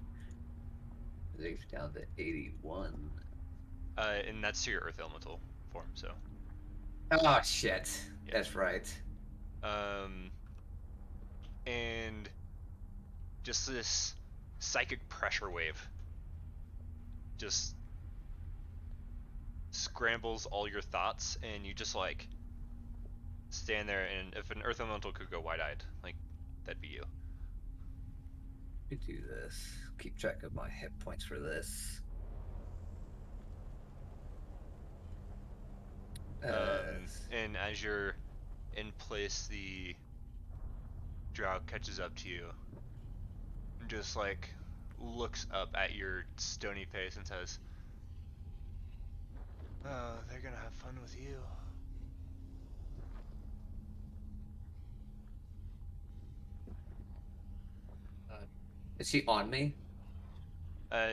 It's down to 81. And that's to your Earth Elemental form, so. Oh shit. Yeah. That's right. And just this psychic pressure wave just scrambles all your thoughts, and you just like stand there, and if an Earth Elemental could go wide-eyed, like, that'd be you. Let me do this. Keep track of my hit points for this. And as you're in place, the drow catches up to you and just like looks up at your stony face and says, "Oh, they're gonna have fun with you." Is she on me?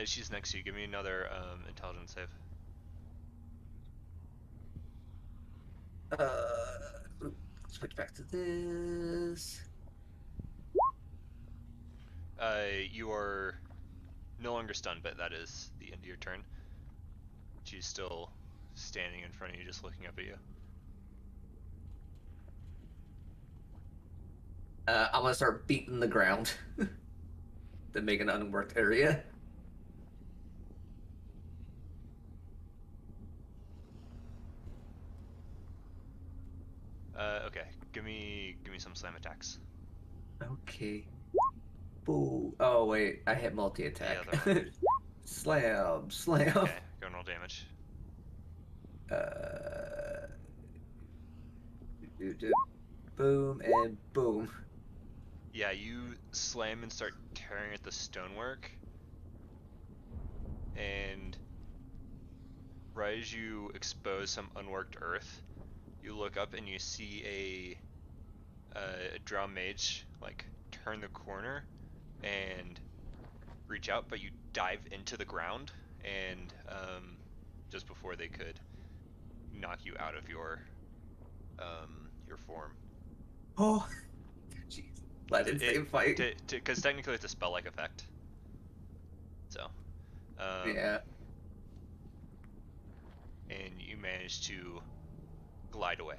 She's next to you. Give me another intelligence save. Switch back to this. You are no longer stunned, but that is the end of your turn. She's still standing in front of you, just looking up at you. I'm gonna start beating the ground to make an unworked area. Okay. Give me some slam attacks. Okay. Boo. Oh wait, I hit multi-attack. Yeah, Slam. Okay, go and roll damage. Boom and boom. Yeah, you slam and start tearing at the stonework, and right as you expose some unworked earth, you look up and you see a drow mage like turn the corner and reach out, but you dive into the ground, and just before they could, knock you out of your form. Oh, jeez. Let it stay fight. Because technically it's a spell-like effect. So, Yeah. and you manage to glide away.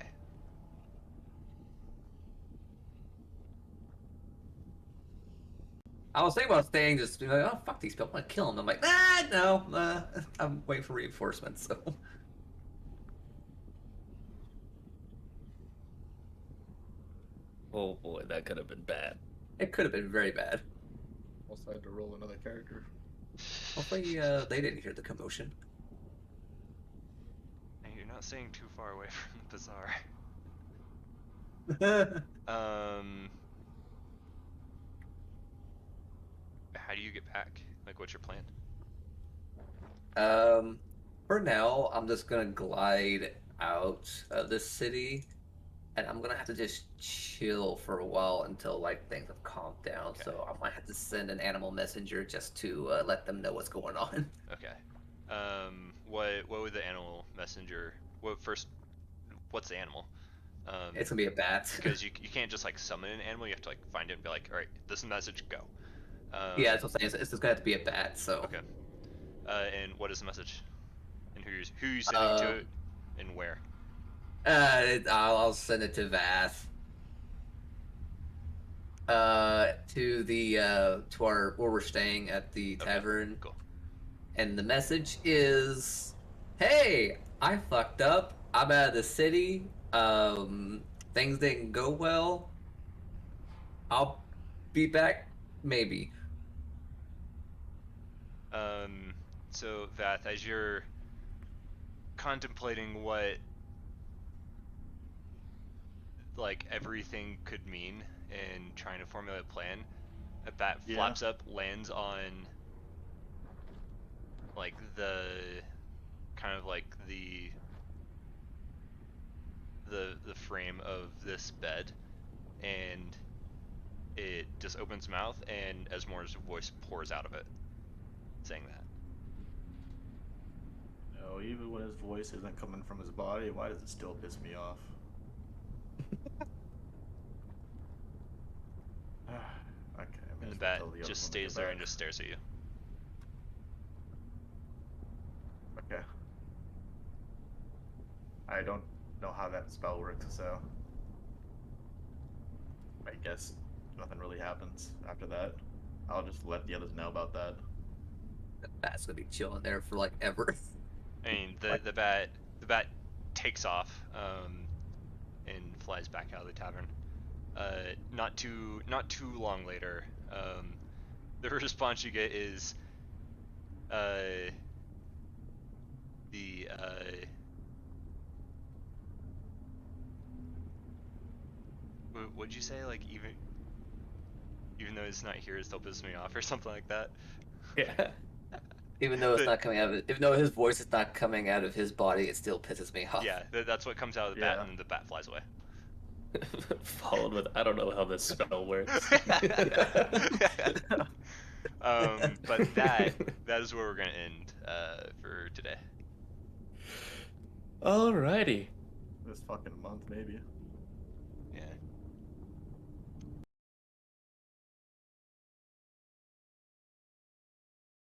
I was thinking about staying, just be like, oh fuck these people, I'm gonna kill them. I'm like, no, I'm waiting for reinforcements. So. Oh boy, that could have been bad. It could have been very bad. Also had to roll another character. Hopefully, they didn't hear the commotion. And you're not staying too far away from the bazaar. How do you get back? Like, what's your plan? For now, I'm just gonna glide out of this city, and I'm gonna have to just chill for a while until like things have calmed down. Okay. So I might have to send an animal messenger just to let them know what's going on. Okay. What would the animal messenger? What's the animal? It's gonna be a bat. Because you can't just like summon an animal. You have to like find it and be like, all right, this is the message, go. Yeah, that's what I'm saying. It's just gonna have to be a bat. So. Okay. And what is the message? And who you sending to it? And where? I'll send it to Vath. To the to our where we're staying at the tavern. Cool. And the message is, "Hey, I fucked up. I'm out of the city. Things didn't go well. I'll be back, maybe." So Vath, as you're contemplating what like everything could mean and trying to formulate a plan, a bat flaps up, lands on like the kind of like the frame of this bed, and it just opens its mouth, and Esmore's voice pours out of it, saying that. No, even when his voice isn't coming from his body, why does it still piss me off? Okay, And the bat just stays there and just stares at you. Okay. I don't know how that spell works, so I guess nothing really happens after that. I'll just let the others know about that. The bat's gonna be chilling there for like ever. I mean, the bat takes off and flies back out of the tavern. Not too long later, the response you get is what'd you say? Like even though it's not here, it still pisses me off, or something like that. Yeah. Even though it's not coming out of it, even though his voice is not coming out of his body, it still pisses me off. Yeah, that's what comes out of the bat, and then the bat flies away. Followed with, I don't know how this spell works. But that is where we're gonna end for today. Alrighty. This fucking month, maybe.